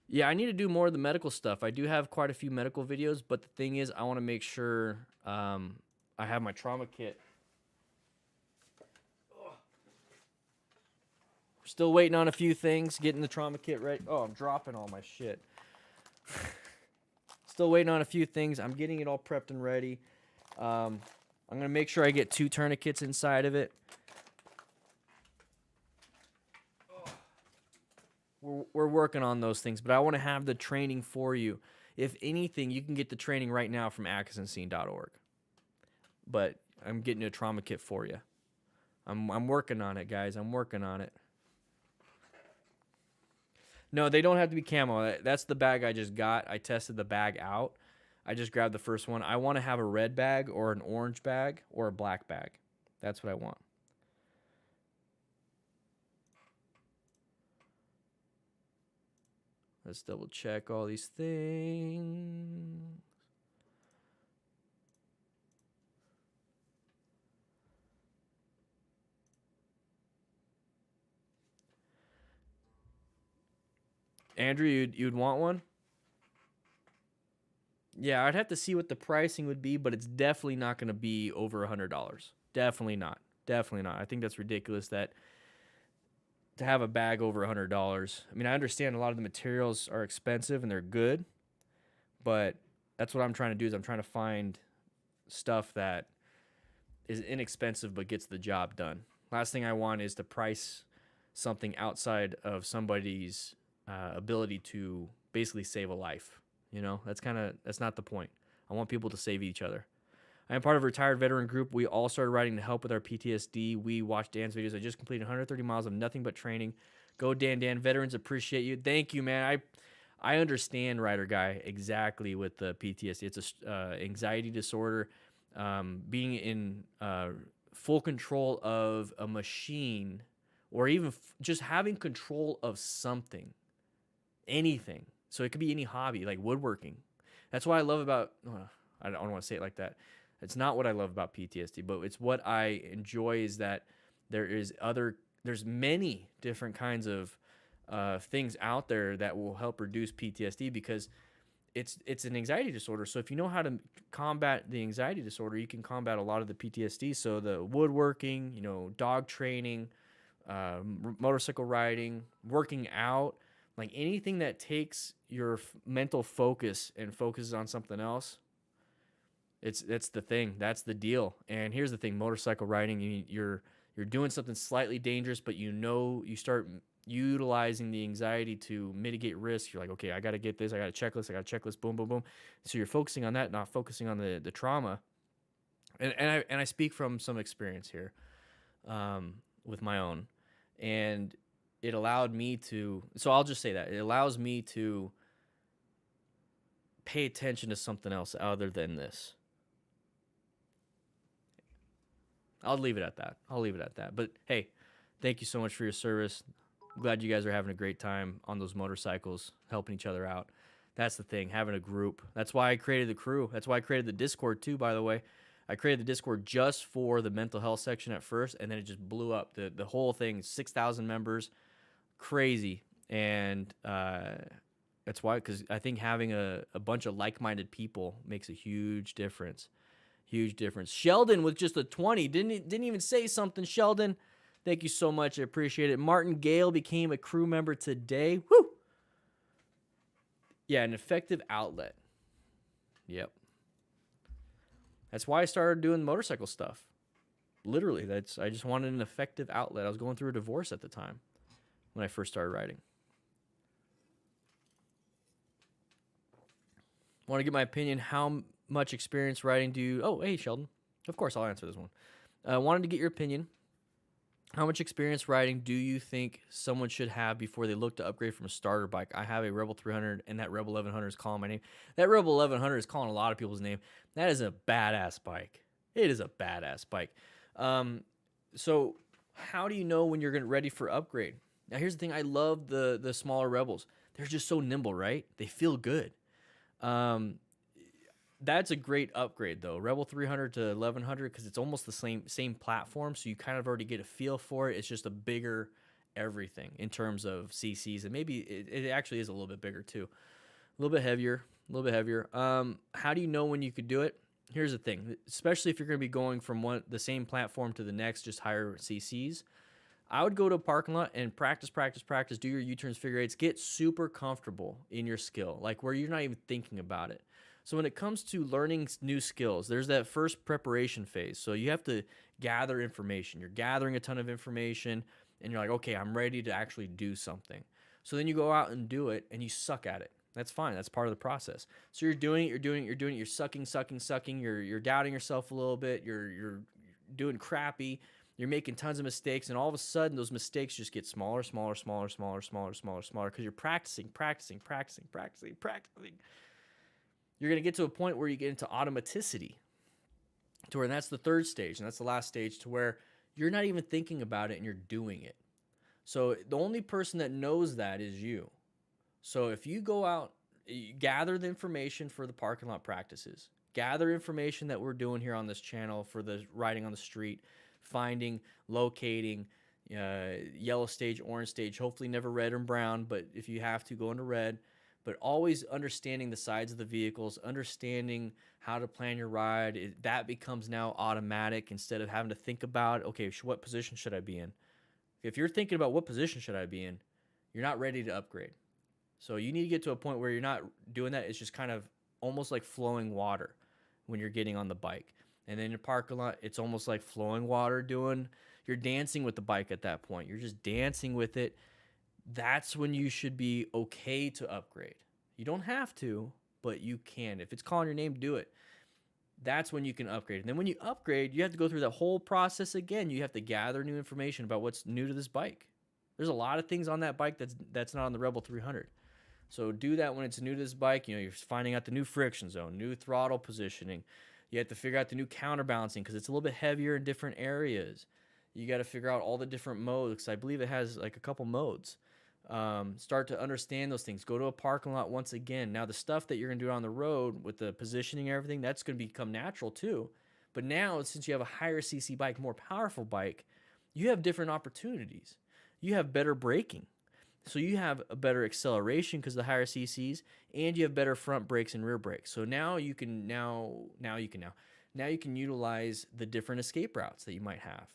Yeah, I need to do more of the medical stuff. I do have quite a few medical videos, but the thing is, I want to make sure I have my trauma kit. We're still waiting on a few things, getting the trauma kit ready. Oh, I'm dropping all my shit. Still waiting on a few things. I'm getting it all prepped and ready. I'm going to make sure I get 2 tourniquets inside of it. We're working on those things, but I want to have the training for you. If anything, you can get the training right now from atkinsoncene.org. But I'm getting a trauma kit for you. I'm working on it, guys. I'm working on it. No, they don't have to be camo. That's the bag I just got. I tested the bag out. I just grabbed the first one. I want to have a red bag or an orange bag or a black bag. That's what I want. Let's double check all these things. Andrew, you'd want one? Yeah, I'd have to see what the pricing would be, but it's definitely not going to be over $100. Definitely not. Definitely not. I think that's ridiculous that to have a bag over $100. I mean, I understand a lot of the materials are expensive and they're good, but that's what I'm trying to do is I'm trying to find stuff that is inexpensive but gets the job done. Last thing I want is to price something outside of somebody's ability to basically save a life. You know, that's not the point. I want people to save each other. I am part of a retired veteran group. We all started riding to help with our PTSD. We watched Dan's videos. I just completed 130 miles of nothing but training. Go Dan. Veterans appreciate you. Thank you, man. I understand, Rider Guy, exactly with the PTSD. It's a anxiety disorder. Being in full control of a machine, or even just having control of something, anything. So it could be any hobby, like woodworking. That's what I love about, I don't want to say it like that. It's not what I love about PTSD, but it's what I enjoy is that there's many different kinds of things out there that will help reduce PTSD because it's an anxiety disorder. So if you know how to combat the anxiety disorder, you can combat a lot of the PTSD. So the woodworking, you know, dog training, motorcycle riding, working out, like anything that takes your mental focus and focuses on something else, it's the thing. That's the deal. And here's the thing: motorcycle riding, you're doing something slightly dangerous, but you start utilizing the anxiety to mitigate risk. You're like, okay, I got to get this. I got a checklist. Boom, boom, boom. So you're focusing on that, not focusing on the trauma. And I speak from some experience here, with my own, and it allowed me to, so I'll just say that it allows me to pay attention to something else other than this. I'll leave it at that. But hey, thank you so much for your service. I'm glad you guys are having a great time on those motorcycles, helping each other out. That's the thing, having a group. That's why I created the crew. That's why I created the Discord too, by the way. I created the Discord just for the mental health section at first, and then it just blew up. The whole thing, 6,000 members. Crazy. And that's why, because I think having a bunch of like-minded people makes a huge difference. Sheldon with just a 20 didn't even say something. Sheldon, thank you so much. I appreciate it. Martin Gale became a crew member today. Woo! Yeah, an effective outlet. Yep. That's why I started doing motorcycle stuff. Literally, I just wanted an effective outlet. I was going through a divorce at the time when I first started riding. Want to get my opinion, how much experience riding do you... Oh, hey, Sheldon. Of course, I'll answer this one. Wanted to get your opinion. How much experience riding do you think someone should have before they look to upgrade from a starter bike? I have a Rebel 300, and that Rebel 1100 is calling my name. That Rebel 1100 is calling a lot of people's name. That is a badass bike. It is a badass bike. So how do you know when you're ready for upgrade? Now, here's the thing. I love the smaller Rebels. They're just so nimble, right? They feel good. That's a great upgrade, though. Rebel 300 to 1100, because it's almost the same platform, so you kind of already get a feel for it. It's just a bigger everything in terms of CCs, and maybe it actually is a little bit bigger, too. A little bit heavier. How do you know when you could do it? Here's the thing. Especially if you're going to be going from the same platform to the next, just higher CCs. I would go to a parking lot and practice, do your U-turns, figure eights, get super comfortable in your skill, like where you're not even thinking about it. So when it comes to learning new skills, there's that first preparation phase. So you have to gather information. You're gathering a ton of information and you're like, okay, I'm ready to actually do something. So then you go out and do it and you suck at it. That's fine. That's part of the process. So you're doing it, you're sucking. You're doubting yourself a little bit. You're doing crappy. You're making tons of mistakes, and all of a sudden those mistakes just get smaller because you're practicing. You're going to get to a point where you get into automaticity, to where that's the third stage, and that's the last stage, to where you're not even thinking about it and you're doing it. So the only person that knows that is you. So if you go out, you gather the information for the parking lot practices, gather information that we're doing here on this channel for the riding on the street, finding, locating, yellow stage, orange stage, hopefully never red and brown, but if you have to, go into red. But always understanding the sides of the vehicles, understanding how to plan your ride, that becomes now automatic instead of having to think about, okay, what position should I be in? If you're thinking about what position should I be in, you're not ready to upgrade. So you need to get to a point where you're not doing that. It's just kind of almost like flowing water when you're getting on the bike. And then in the parking lot, it's almost like flowing water you're dancing with the bike at that point. You're just dancing with it. That's when you should be okay to upgrade. You don't have to, but you can. If it's calling your name, do it. That's when you can upgrade. And then when you upgrade, you have to go through that whole process again. You have to gather new information about what's new to this bike. There's a lot of things on that bike that's not on the Rebel 300. So do that when it's new to this bike. You're finding out the new friction zone, new throttle positioning. You have to figure out the new counterbalancing because it's a little bit heavier in different areas. You got to figure out all the different modes because I believe it has like a couple modes. Start to understand those things. Go to a parking lot once again. Now, the stuff that you're going to do on the road with the positioning and everything, that's going to become natural too. But now, since you have a higher CC bike, more powerful bike, you have different opportunities. You have better braking. So you have a better acceleration because of the higher CCs, and you have better front brakes and rear brakes. So now you can utilize the different escape routes that you might have.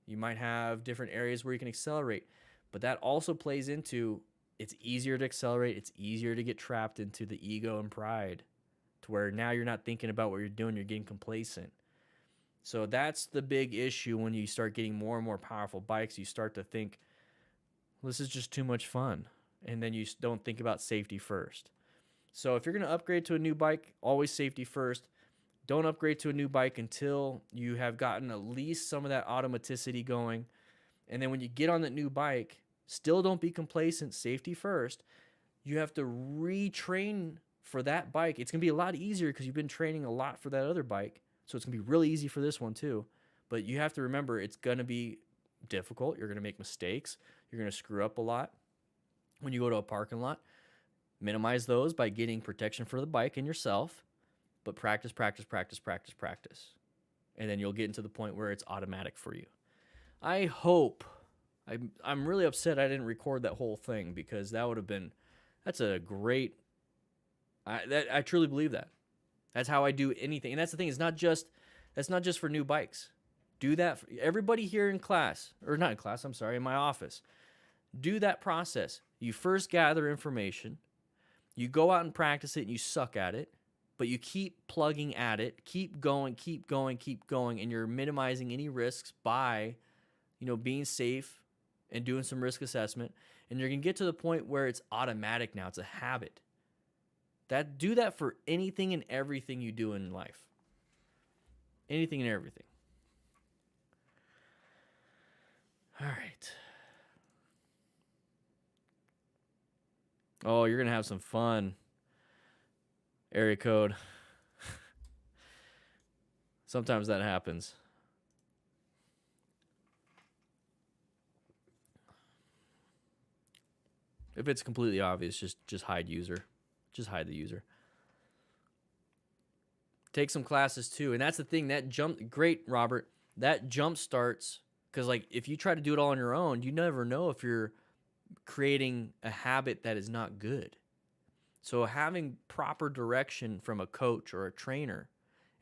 You might have different areas where you can accelerate, but that also plays into it's easier to accelerate. It's easier to get trapped into the ego and pride, to where now you're not thinking about what you're doing. You're getting complacent. So that's the big issue when you start getting more and more powerful bikes. You start to think, this is just too much fun. And then you don't think about safety first. So if you're going to upgrade to a new bike, always safety first. Don't upgrade to a new bike until you have gotten at least some of that automaticity going. And then when you get on that new bike, still don't be complacent, safety first. You have to retrain for that bike. It's going to be a lot easier because you've been training a lot for that other bike. So it's going to be really easy for this one too. But you have to remember it's going to be difficult. You're going to make mistakes. You're going to screw up a lot. When you go to a parking lot, minimize those by getting protection for the bike and yourself, but practice. And then you'll get into the point where it's automatic for you. I hope, I'm really upset I didn't record that whole thing because that's a great, I truly believe that. That's how I do anything. And that's the thing, that's not just for new bikes. Do that for everybody here in class, or not in class, I'm sorry, in my office. Do that process. You first gather information, you go out and practice it, and you suck at it, but you keep plugging at it, keep going, and you're minimizing any risks by, being safe and doing some risk assessment, and you're going to get to the point where it's automatic now. It's a habit. Do that for anything and everything you do in life. Anything and everything. All right. Oh, you're going to have some fun. Area code. Sometimes that happens. If it's completely obvious, just hide user. Just hide the user. Take some classes too. And that's the thing, great, Robert. That jump starts, because if you try to do it all on your own, you never know if you're creating a habit that is not good. So having proper direction from a coach or a trainer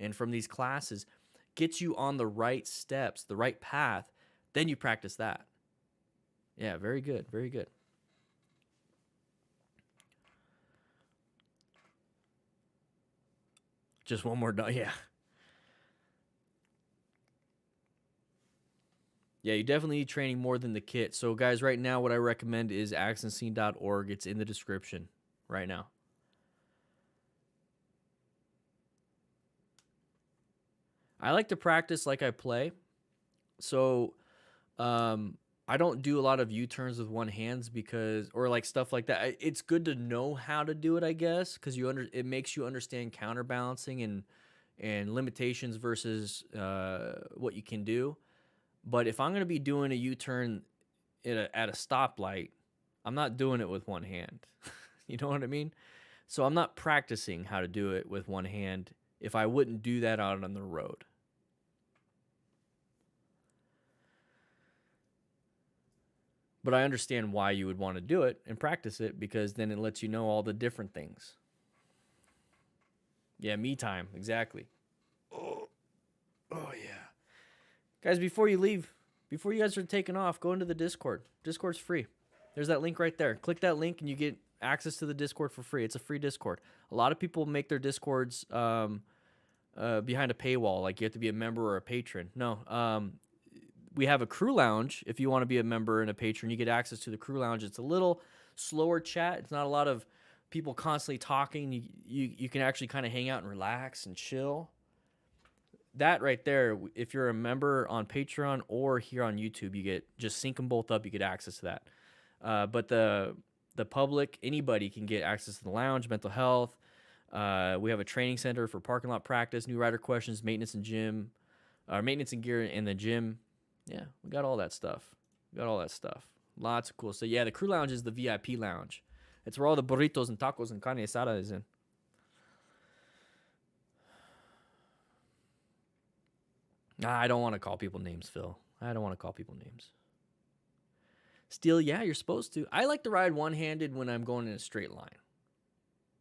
and from these classes gets you on the right steps, the right path. Then you practice that. Yeah, very good. Very good. Just one more dog. Yeah. Yeah, you definitely need training more than the kit. So, guys, right now, what I recommend is accidentscene.org. It's in the description right now. I like to practice like I play. So, I don't do a lot of U-turns with one hands because, or like stuff like that. It's good to know how to do it, I guess, because it makes you understand counterbalancing and limitations versus what you can do. But if I'm going to be doing a U-turn at a stoplight, I'm not doing it with one hand. You know what I mean? So I'm not practicing how to do it with one hand if I wouldn't do that out on the road. But I understand why you would want to do it and practice it, because then it lets you know all the different things. Yeah, me time. Exactly. Oh yeah. Guys, before you leave, before you guys are taking off, go into the Discord. Discord's free. There's that link right there. Click that link and you get access to the Discord for free. It's a free Discord. A lot of people make their Discords behind a paywall, like you have to be a member or a patron. No, we have a crew lounge. If you want to be a member and a patron, you get access to the crew lounge. It's a little slower chat. It's not a lot of people constantly talking. You can actually kind of hang out and relax and chill. That right there, if you're a member on Patreon or here on YouTube, you get, just sync them both up. You get access to that. But the public, anybody can get access to the lounge, mental health. We have a training center for parking lot practice, new rider questions, maintenance and gym, maintenance and gear in the gym. Yeah, we got all that stuff. Lots of cool stuff. Yeah, the crew lounge is the VIP lounge. It's where all the burritos and tacos and carne asada is in. I don't want to call people names, Phil. I don't want to call people names. Still, yeah, you're supposed to. I like to ride one-handed when I'm going in a straight line.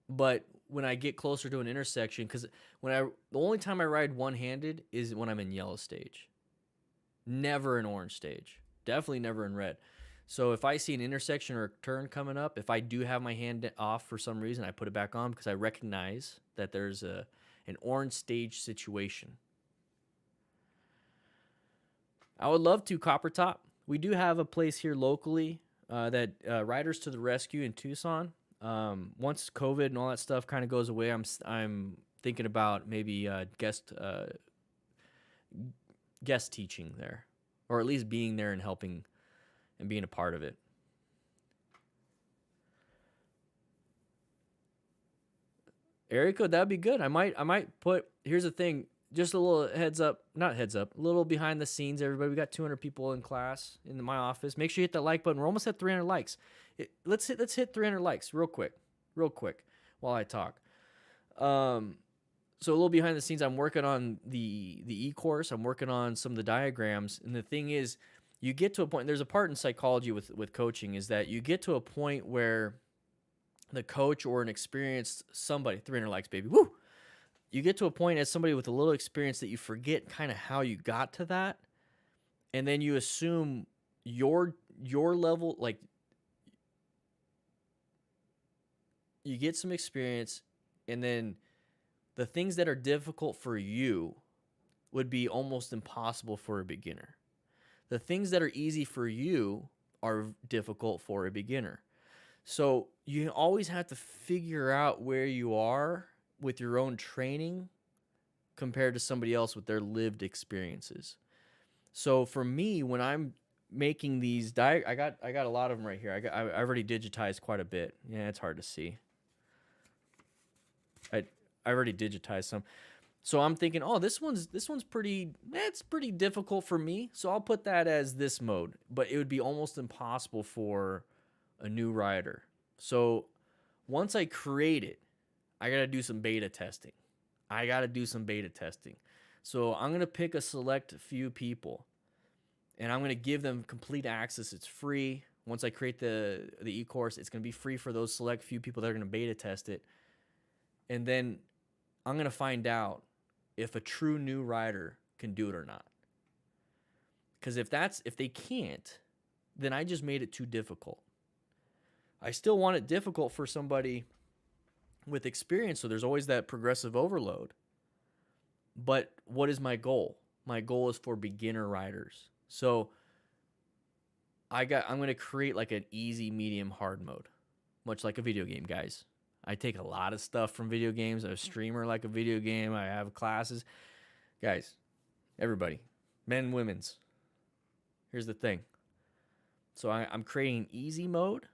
But when I get closer to an intersection, because the only time I ride one-handed is when I'm in yellow stage. Never in orange stage. Definitely never in red. So if I see an intersection or a turn coming up, if I do have my hand off for some reason, I put it back on because I recognize that there's an orange stage situation. I would love to, Copper Top. We do have a place here locally that Riders to the Rescue in Tucson. Once COVID and all that stuff kind of goes away, I'm thinking about maybe guest teaching there, or at least being there and helping and being a part of it. Area code, that'd be good. I might put, here's the thing, just a little a little behind the scenes, everybody. We got 200 people in class in my office. Make sure you hit that like button. We're almost at 300 likes. Let's hit 300 likes real quick while I talk. So a little behind the scenes, I'm working on the e-course. I'm working on some of the diagrams. And the thing is, you get to a point, there's a part in psychology with coaching, is that you get to a point where the coach or an experienced somebody, 300 likes, baby, woo! You get to a point as somebody with a little experience that you forget kind of how you got to that. And then you assume your level, like you get some experience, and then the things that are difficult for you would be almost impossible for a beginner. The things that are easy for you are difficult for a beginner. So you always have to figure out where you are with your own training compared to somebody else with their lived experiences. So for me, when I'm making these I got a lot of them right here. I already digitized quite a bit. Yeah, it's hard to see. I already digitized some. So I'm thinking, oh, this one's pretty, it's pretty difficult for me. So I'll put that as this mode, but it would be almost impossible for a new rider. So once I create it, I got to do some beta testing. So I'm going to pick a select few people, and I'm going to give them complete access. It's free. Once I create the e-course, it's going to be free for those select few people that are going to beta test it. And then I'm going to find out if a true new rider can do it or not. Because if they can't, then I just made it too difficult. I still want it difficult for somebody with experience, so there's always that progressive overload. But what is my goal? My goal is for beginner riders. So I'm going to create like an easy, medium, hard mode, much like a video game, guys. I take a lot of stuff from video games. I'm a streamer like a video game. I have classes. Guys, everybody, men, women's. Here's the thing. So I'm creating an easy mode,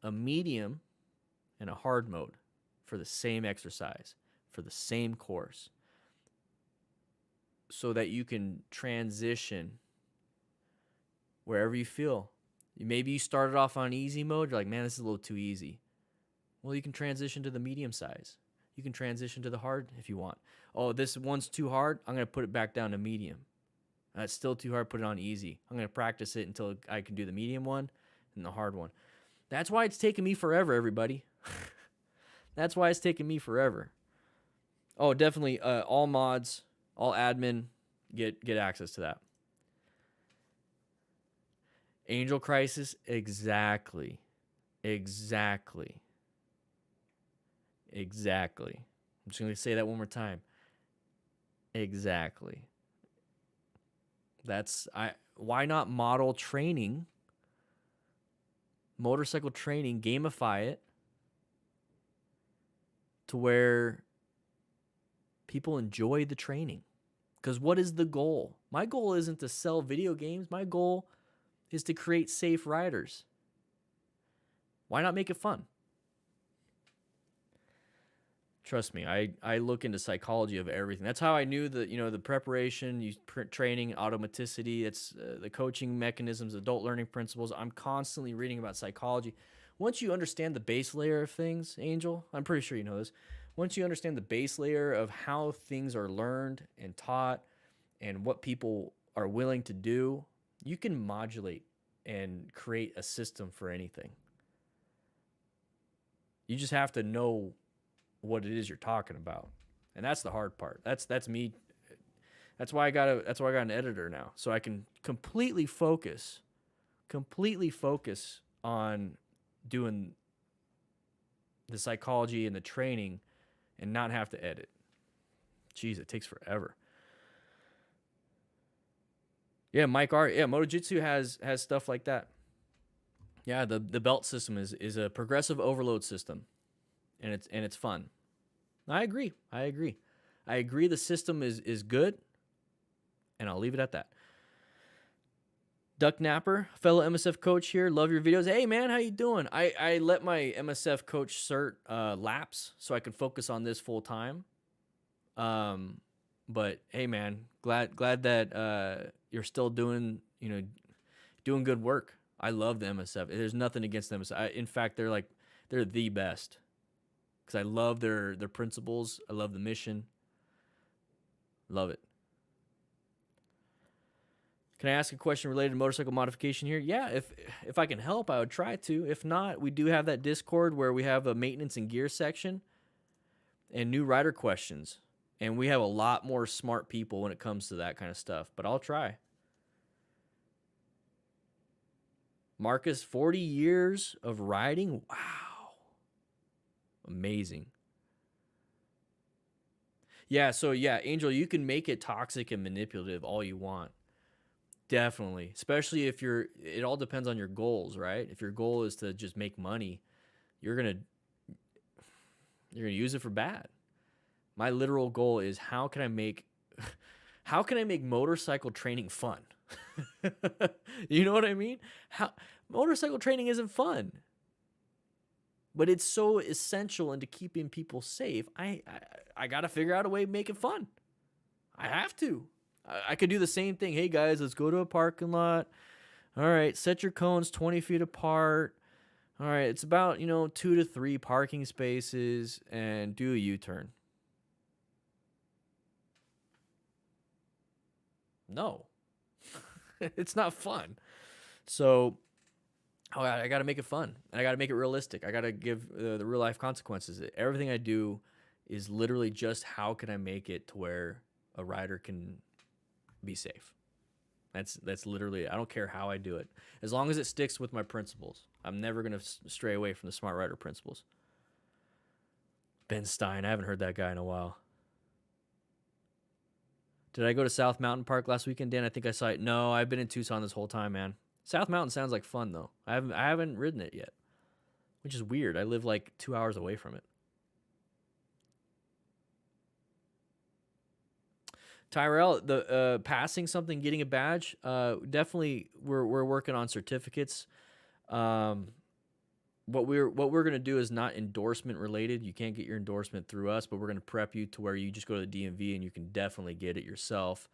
a medium, and a hard mode for the same exercise, for the same course, so that you can transition wherever you feel. Maybe you started off on easy mode. You're like, man, this is a little too easy. Well, you can transition to the medium size. You can transition to the hard if you want. Oh, this one's too hard. I'm going to put it back down to medium. That's still too hard. Put it on easy. I'm going to practice it until I can do the medium one and the hard one. That's why it's taken me forever, everybody. That's why it's taken me forever. Oh, definitely. All mods, all admin, get access to that. Angel Crisis, exactly. I'm just going to say that one more time. Exactly. Why not model training, motorcycle training, gamify it to where people enjoy the training? Because what is the goal? My goal isn't to sell video games. My goal is to create safe riders. Why not make it fun? Trust me, I look into psychology of everything. That's how I knew that, the preparation, training, automaticity, it's the coaching mechanisms, adult learning principles. I'm constantly reading about psychology. Once you understand the base layer of things, Angel, I'm pretty sure you know this. Once you understand the base layer of how things are learned and taught and what people are willing to do, you can modulate and create a system for anything. You just have to know what it is you're talking about, and that's the hard part. That's me. That's why I got an editor now, so I can completely focus on doing the psychology and the training, and not have to edit. Jeez, it takes forever. Yeah, Mike Art. Yeah, MotoJitsu has stuff like that. Yeah, the belt system is a progressive overload system, and it's fun. I agree. The system is good, and I'll leave it at that. Duck Napper, fellow MSF coach here. Love your videos. Hey man, how you doing? I let my MSF coach cert lapse so I can focus on this full time. But hey man, glad that you're still doing good work. I love the MSF. There's nothing against them. In fact, they're the best. Because I love their principles. I love the mission. Love it. Can I ask a question related to motorcycle modification here? Yeah, if I can help, I would try to. If not, we do have that Discord where we have a maintenance and gear section and new rider questions. And we have a lot more smart people when it comes to that kind of stuff. But I'll try. Marcus, 40 years of riding? Wow. Amazing. Yeah, so yeah, Angel, you can make it toxic and manipulative all you want. Definitely. Especially if it all depends on your goals, right? If your goal is to just make money, you're going to use it for bad. My literal goal is how can I make motorcycle training fun? You know what I mean? Motorcycle training isn't fun. But it's so essential into keeping people safe. I got to figure out a way to make it fun. I have to. I could do the same thing. Hey, guys, let's go to a parking lot. All right, set your cones 20 feet apart. All right, it's about, 2 to 3 parking spaces, and do a U-turn. No. It's not fun. So I got to make it fun. I got to make it realistic. I got to give the real life consequences. Everything I do is literally just how can I make it to where a rider can be safe. That's literally it. I don't care how I do it. As long as it sticks with my principles. I'm never going to stray away from the smart rider principles. Ben Stein, I haven't heard that guy in a while. Did I go to South Mountain Park last weekend, Dan? I think I saw it. No, I've been in Tucson this whole time, man. South Mountain sounds like fun though. I haven't ridden it yet, which is weird. I live like 2 hours away from it. Tyrell, the passing something, getting a badge, definitely we're working on certificates. What we're gonna do is not endorsement related. You can't get your endorsement through us, but we're gonna prep you to where you just go to the DMV and you can definitely get it yourself.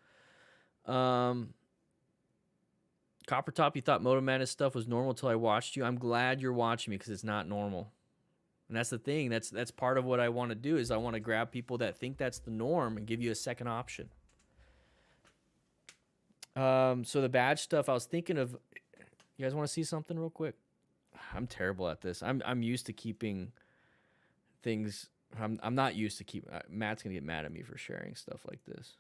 Copper Top, you thought Moto Madness stuff was normal until I watched you. I'm glad you're watching me because it's not normal. And that's the thing. That's part of what I want to do is I want to grab people that think that's the norm and give you a second option. So the badge stuff, I was thinking of, you guys want to see something real quick? I'm terrible at this. I'm used to keeping things. I'm not used to keep. Matt's gonna get mad at me for sharing stuff like this.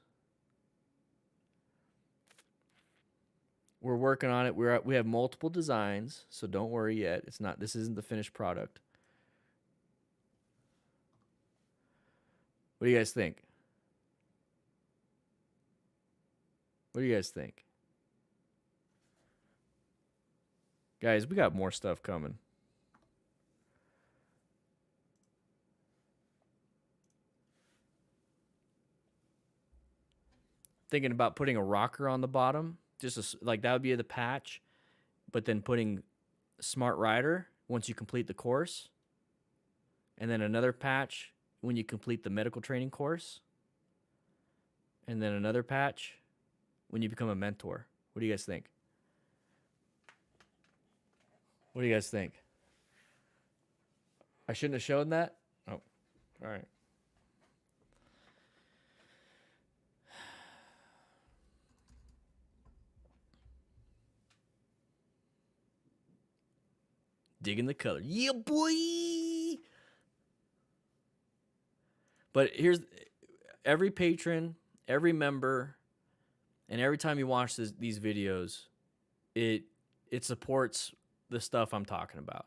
We're working on it. We have multiple designs, so don't worry yet. This isn't the finished product. What do you guys think? What do you guys think? Guys, we got more stuff coming. Thinking about putting a rocker on the bottom. Like that would be the patch. But then putting Smart Rider once you complete the course. And then another patch when you complete the medical training course. And then another patch when you become a mentor. What do you guys think? What do you guys think? I shouldn't have shown that? Oh, all right. Digging the color. Yeah, boy! But here's every patron, every member, and every time you watch these videos, it supports the stuff I'm talking about.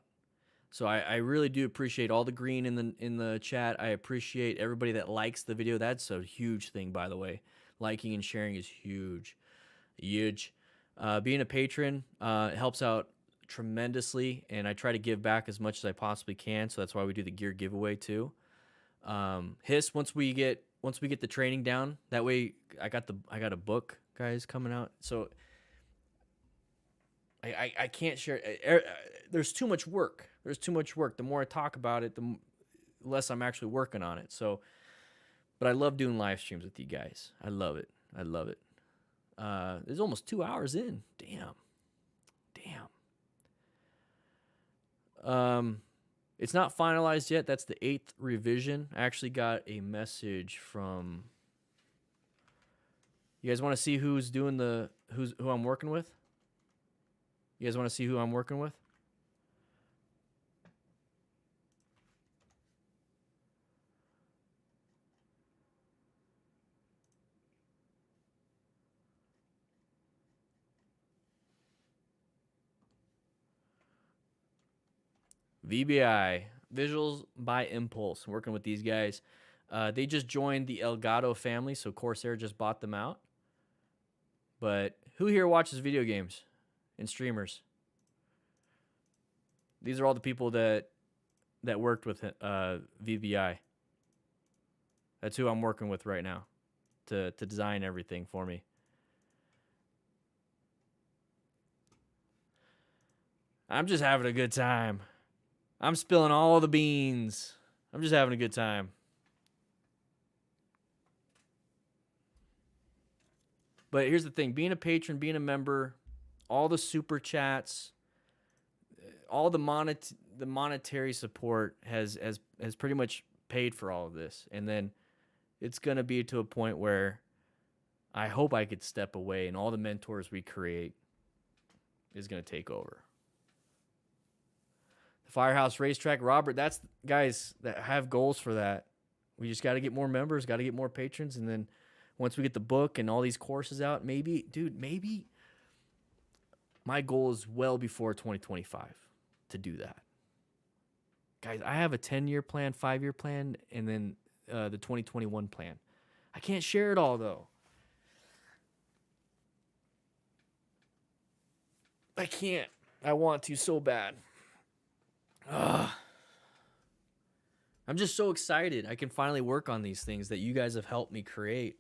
So I really do appreciate all the green in the chat. I appreciate everybody that likes the video. That's a huge thing, by the way. Liking and sharing is huge. Huge. Being a patron helps out tremendously, and I try to give back as much as I possibly can. So that's why we do the gear giveaway too. Hiss, once we get the training down, that way I got a book, guys, coming out. So I can't share. There's too much work. There's too much work. The more I talk about it, the less I'm actually working on it. So, but I love doing live streams with you guys. I love it. I love it. There's almost 2 hours in. Damn. It's not finalized yet. That's the 8th revision. I actually got a message from. You guys want to see who's doing who I'm working with? You guys want to see who I'm working with? VBI, Visuals by Impulse, working with these guys. They just joined the Elgato family, so Corsair just bought them out. But who here watches video games and streamers? These are all the people that worked with VBI. That's who I'm working with right now to design everything for me. I'm just having a good time. I'm spilling all the beans. I'm just having a good time. But here's the thing. Being a patron, being a member, all the super chats, all the monetary support has pretty much paid for all of this. And then it's going to be to a point where I hope I could step away and all the mentors we create is going to take over. Firehouse Racetrack, Robert, that's guys that have goals for that. We just got to get more members, got to get more patrons, and then once we get the book and all these courses out, maybe My goal is well before 2025 to do that. Guys, I have a 10-year plan, 5-year plan, and then the 2021 plan. I can't share it all, though. I can't. I want to so bad. Ugh. I'm just so excited. I can finally work on these things that you guys have helped me create.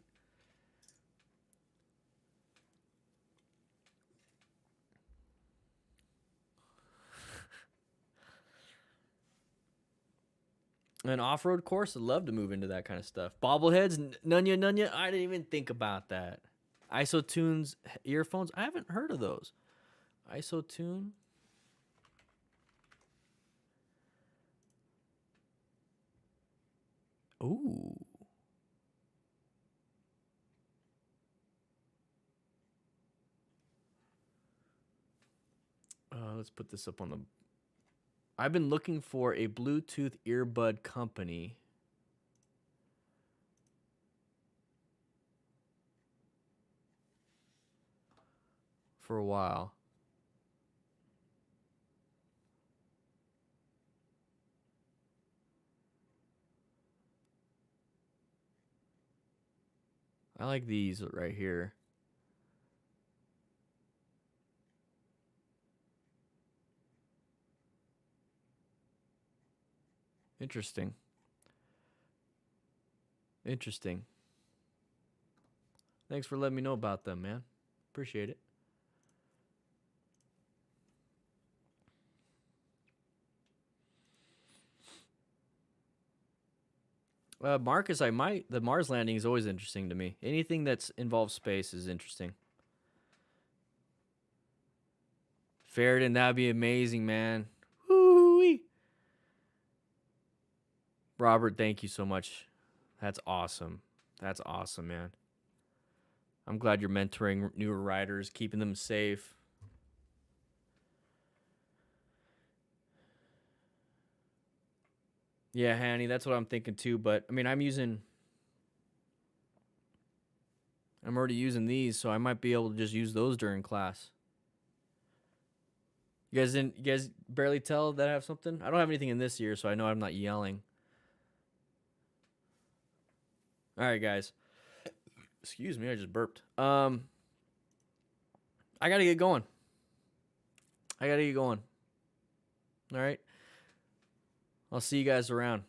An off-road course, I'd love to move into that kind of stuff. Bobbleheads, nunya. I didn't even think about that. Isotunes earphones, I haven't heard of those. Isotune. Ooh. Let's put this up on the... I've been looking for a Bluetooth earbud company. For a while. I like these right here. Interesting. Interesting. Thanks for letting me know about them, man. Appreciate it. Marcus, the Mars landing is always interesting to me. Anything that's involves space is interesting. Ferritin, that'd be amazing, man. Woo-wee. Robert, thank you so much. That's awesome. That's awesome, man. I'm glad you're mentoring newer riders, keeping them safe. Yeah, Hanny, that's what I'm thinking too. But I mean, I'm already using these, so I might be able to just use those during class. You guys barely tell that I have something? I don't have anything in this year, so I know I'm not yelling. All right, guys. Excuse me, I just burped. I gotta get going. All right. I'll see you guys around.